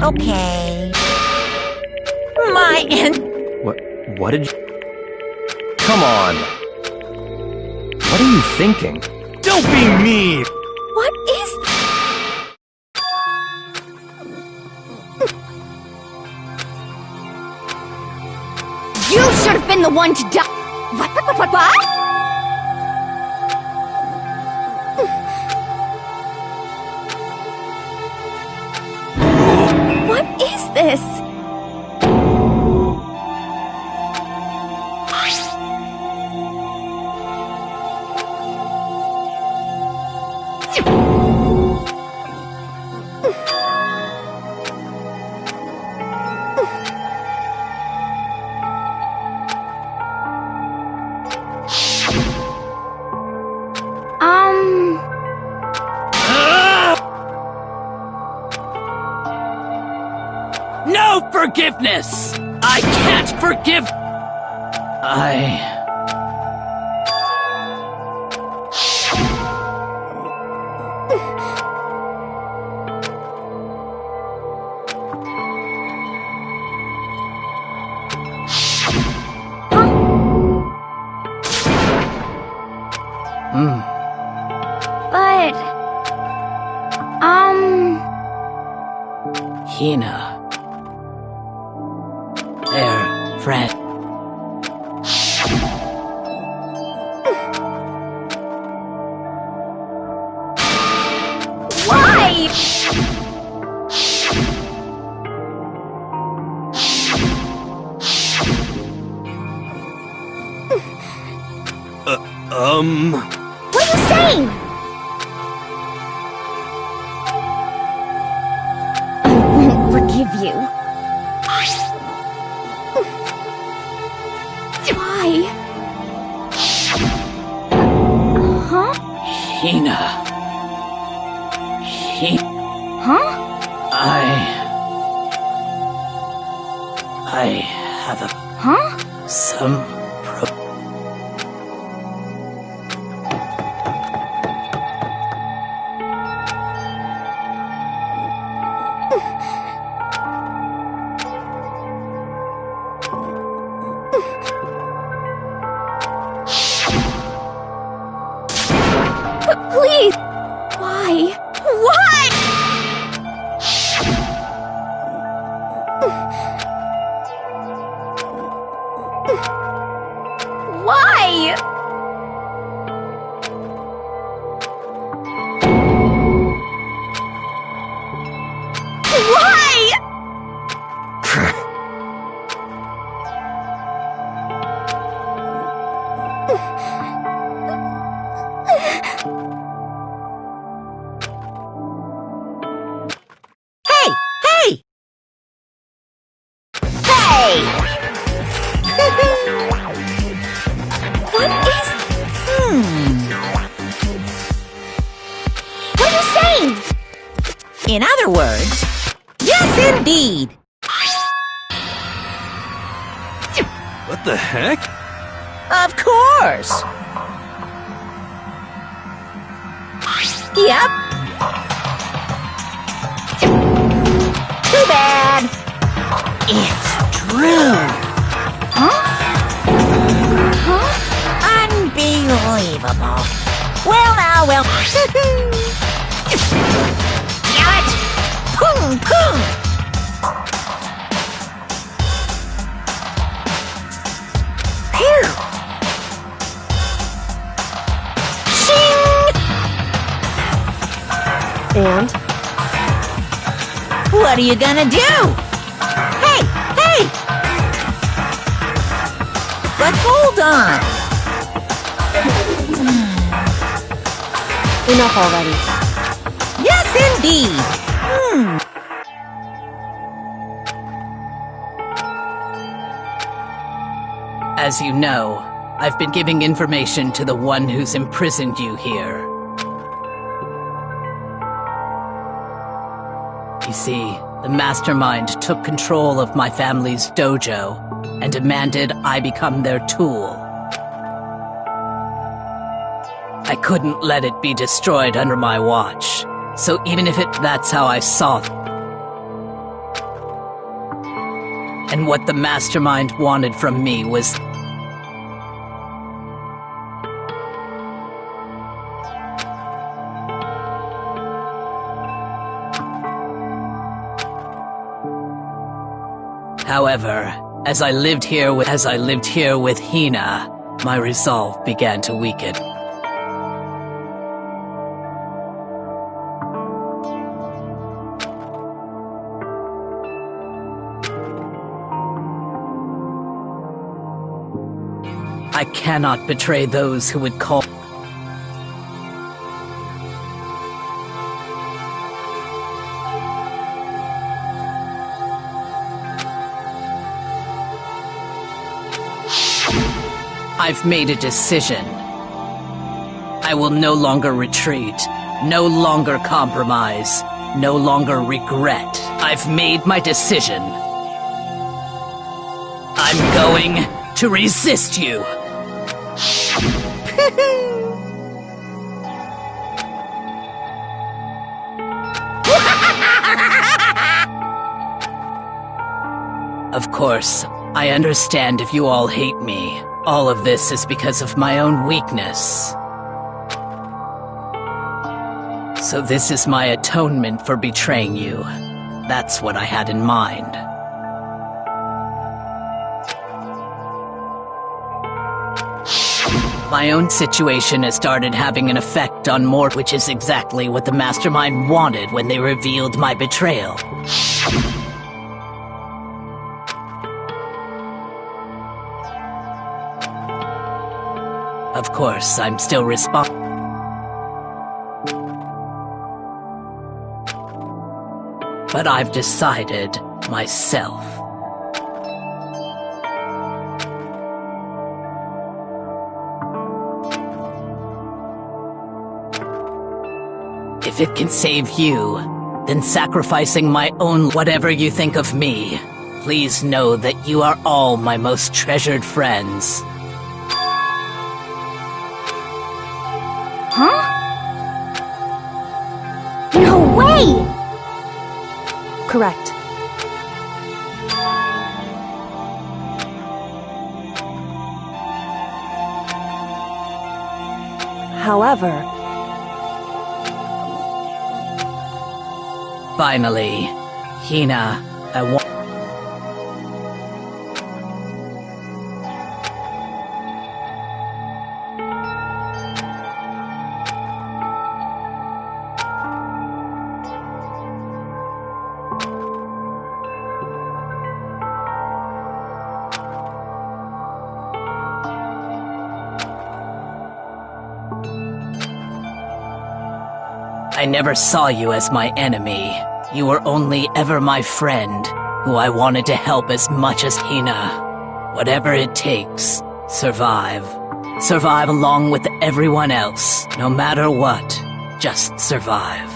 Okay. What did you... Come on. What are you thinking? Don't be mean! What is... You should have been the one to die. What? What is this? No forgiveness! I can't forgive... But... Hina. Their friend. Why? What are you saying? I won't forgive you. Why? Huh? Hina. Huh? I have Huh? some Please! Why? Why? Why? Why? Hey! Hey! Hey! What is... What are you saying? In other words, yes, indeed. What the heck? Of course. Yep. Too bad. It's true. Huh? Unbelievable. Well, now, well. Got it. Boom, boom. Phew. Shing. And? What are you gonna do? Hey, hey. But hold on. Enough already. Yes, indeed. As you know, I've been giving information to the one who's imprisoned you here. You see, the mastermind took control of my family's dojo and demanded I become their tool. I couldn't let it be destroyed under my watch, so even if that's how I saw it. And what the mastermind wanted from me was However, as I lived here with Hina, my resolve began to weaken. I cannot betray those who would call I've made a decision. I will no longer retreat, no longer compromise, no longer regret. I've made my decision. I'm going to resist you. Of course, I understand if you all hate me. All of this is because of my own weakness. So this is my atonement for betraying you. That's what I had in mind. My own situation has started having an effect on more, which is exactly what the mastermind wanted when they revealed my betrayal. Of course, I'm still responsible. But I've decided myself. If it can save you, then sacrificing my own whatever you think of me, please know that you are all my most treasured friends. Huh? No way! Correct. However, finally, Hina, I want. I never saw you as my enemy. You were only ever my friend, who I wanted to help as much as Hina. Whatever it takes, survive. Survive along with everyone else, no matter what. Just survive.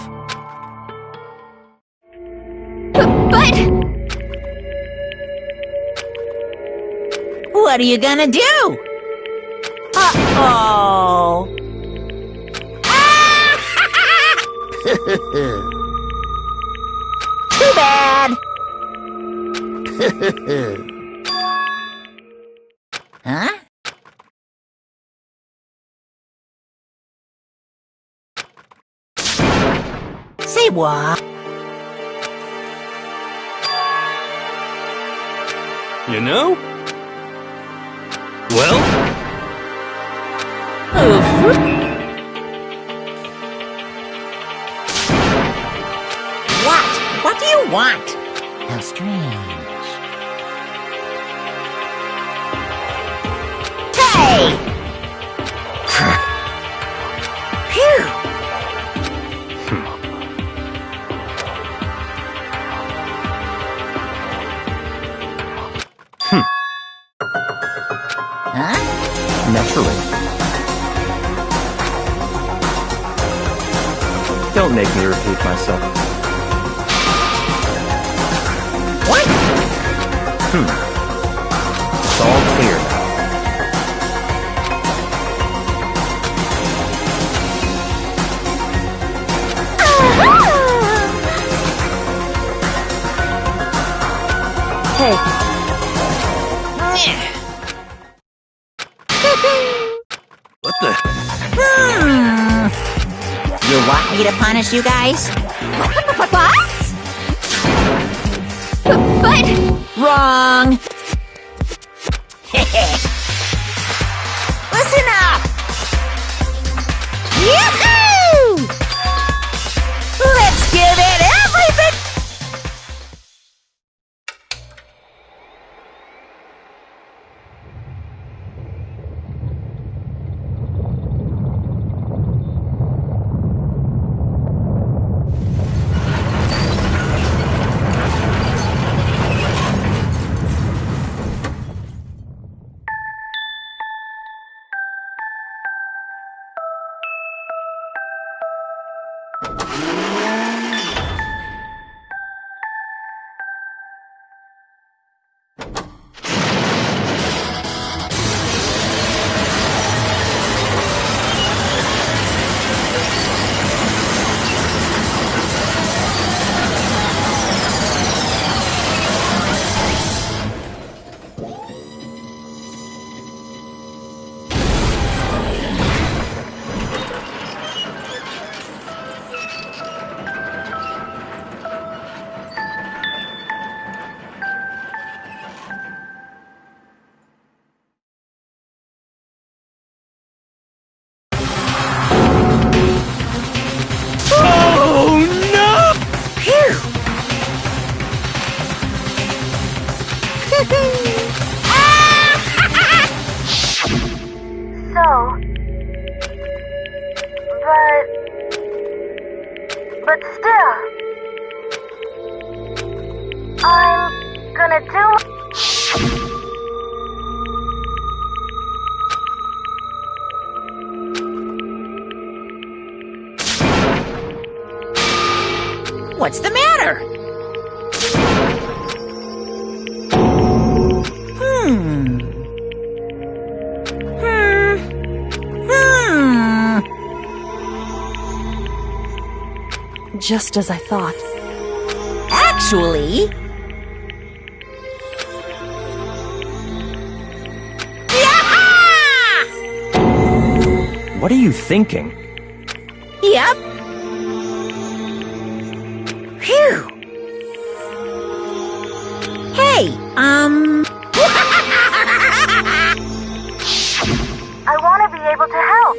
But... What are you gonna do? Uh-oh. Too bad. Huh? Say what? You know? Well? What do you want? How strange. Hey! Phew! Huh? Naturally. Don't make me repeat myself. What? It's all clear now. hey, What the? You want me to punish you guys? What? But... Wrong! Listen up! Yahoo! Let's give it everything! but still. I'm gonna do... What's the matter? Just as I thought. Actually... What are you thinking? Yep. Phew. Hey, I want to be able to help.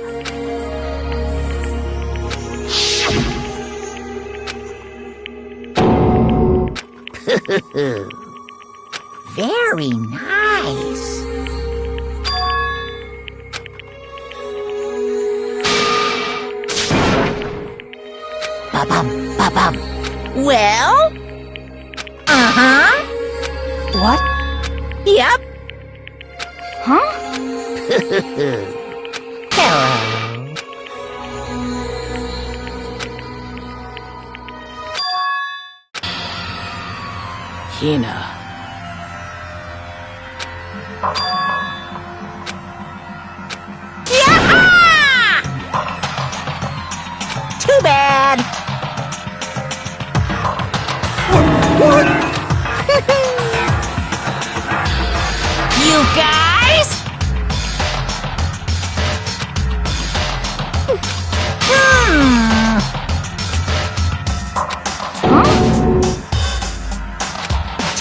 Very nice. Ba-bum, ba-bum. Well? Uh-huh. What? Yep. Huh? Hello. Hina. Too bad. What? You guys?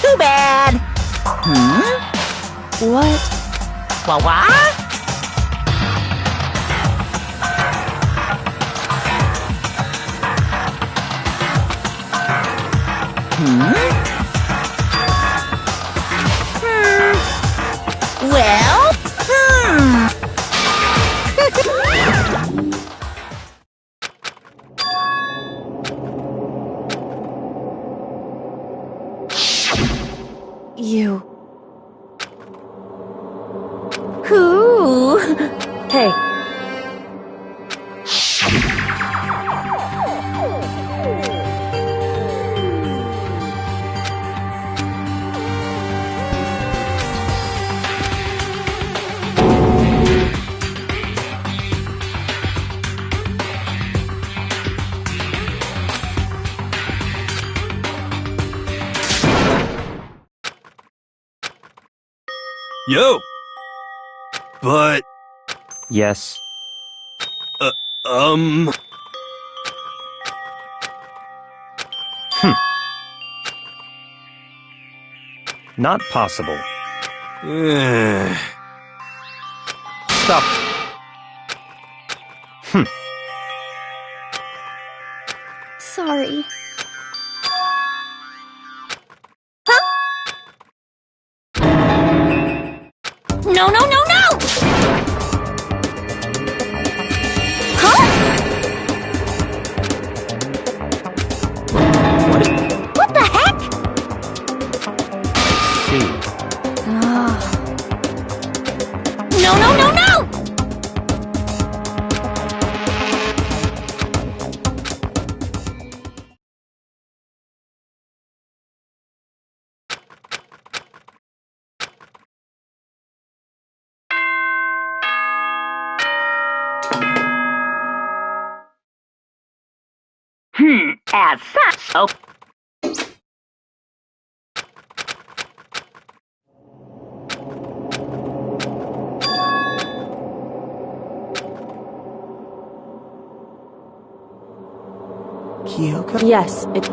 Too bad. What? What? Well, You. who? Hey. Yo! But, Yes. Not possible. Stop. Sorry. No, no, no, no! Huh? What the heck? See. No, no, no, no! As such, oh. Kyoko? Yes, it.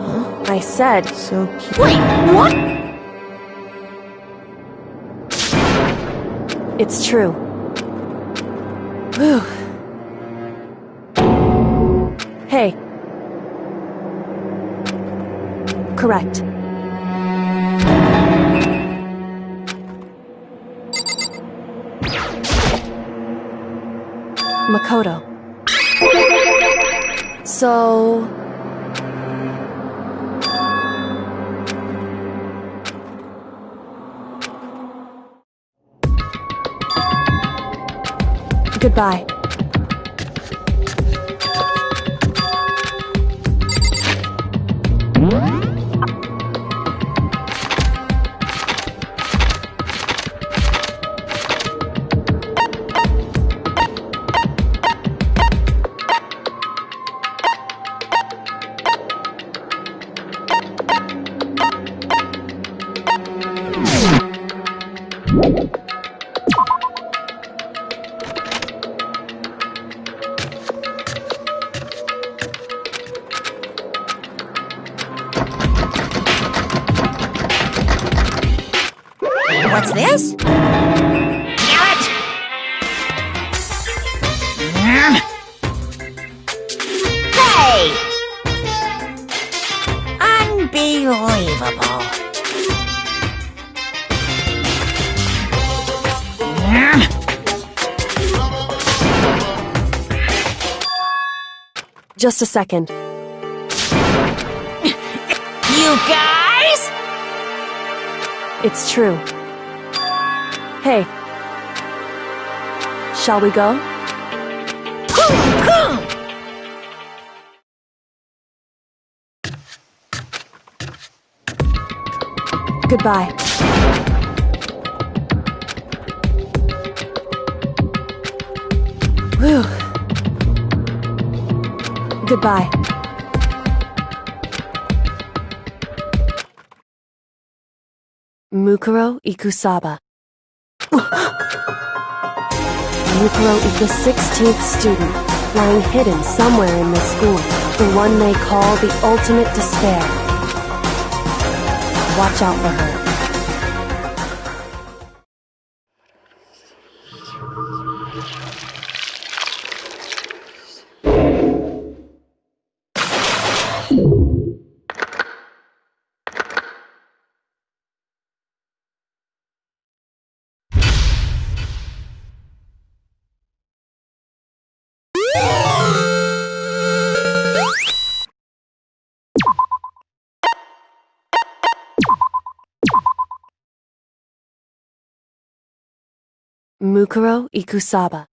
I said. So cute. Wait, what? It's true. Whew. Hey. Correct. Makoto. So... Goodbye. What's this? Carrot! Hey! Unbelievable. Just a second. You guys? It's true. Hey. Shall we go? Goodbye. Whew. Goodbye. Mukuro Ikusaba. Mukuro is the 16th student, lying hidden somewhere in this school, the one they call the ultimate despair. Watch out for her. Mukuro Ikusaba.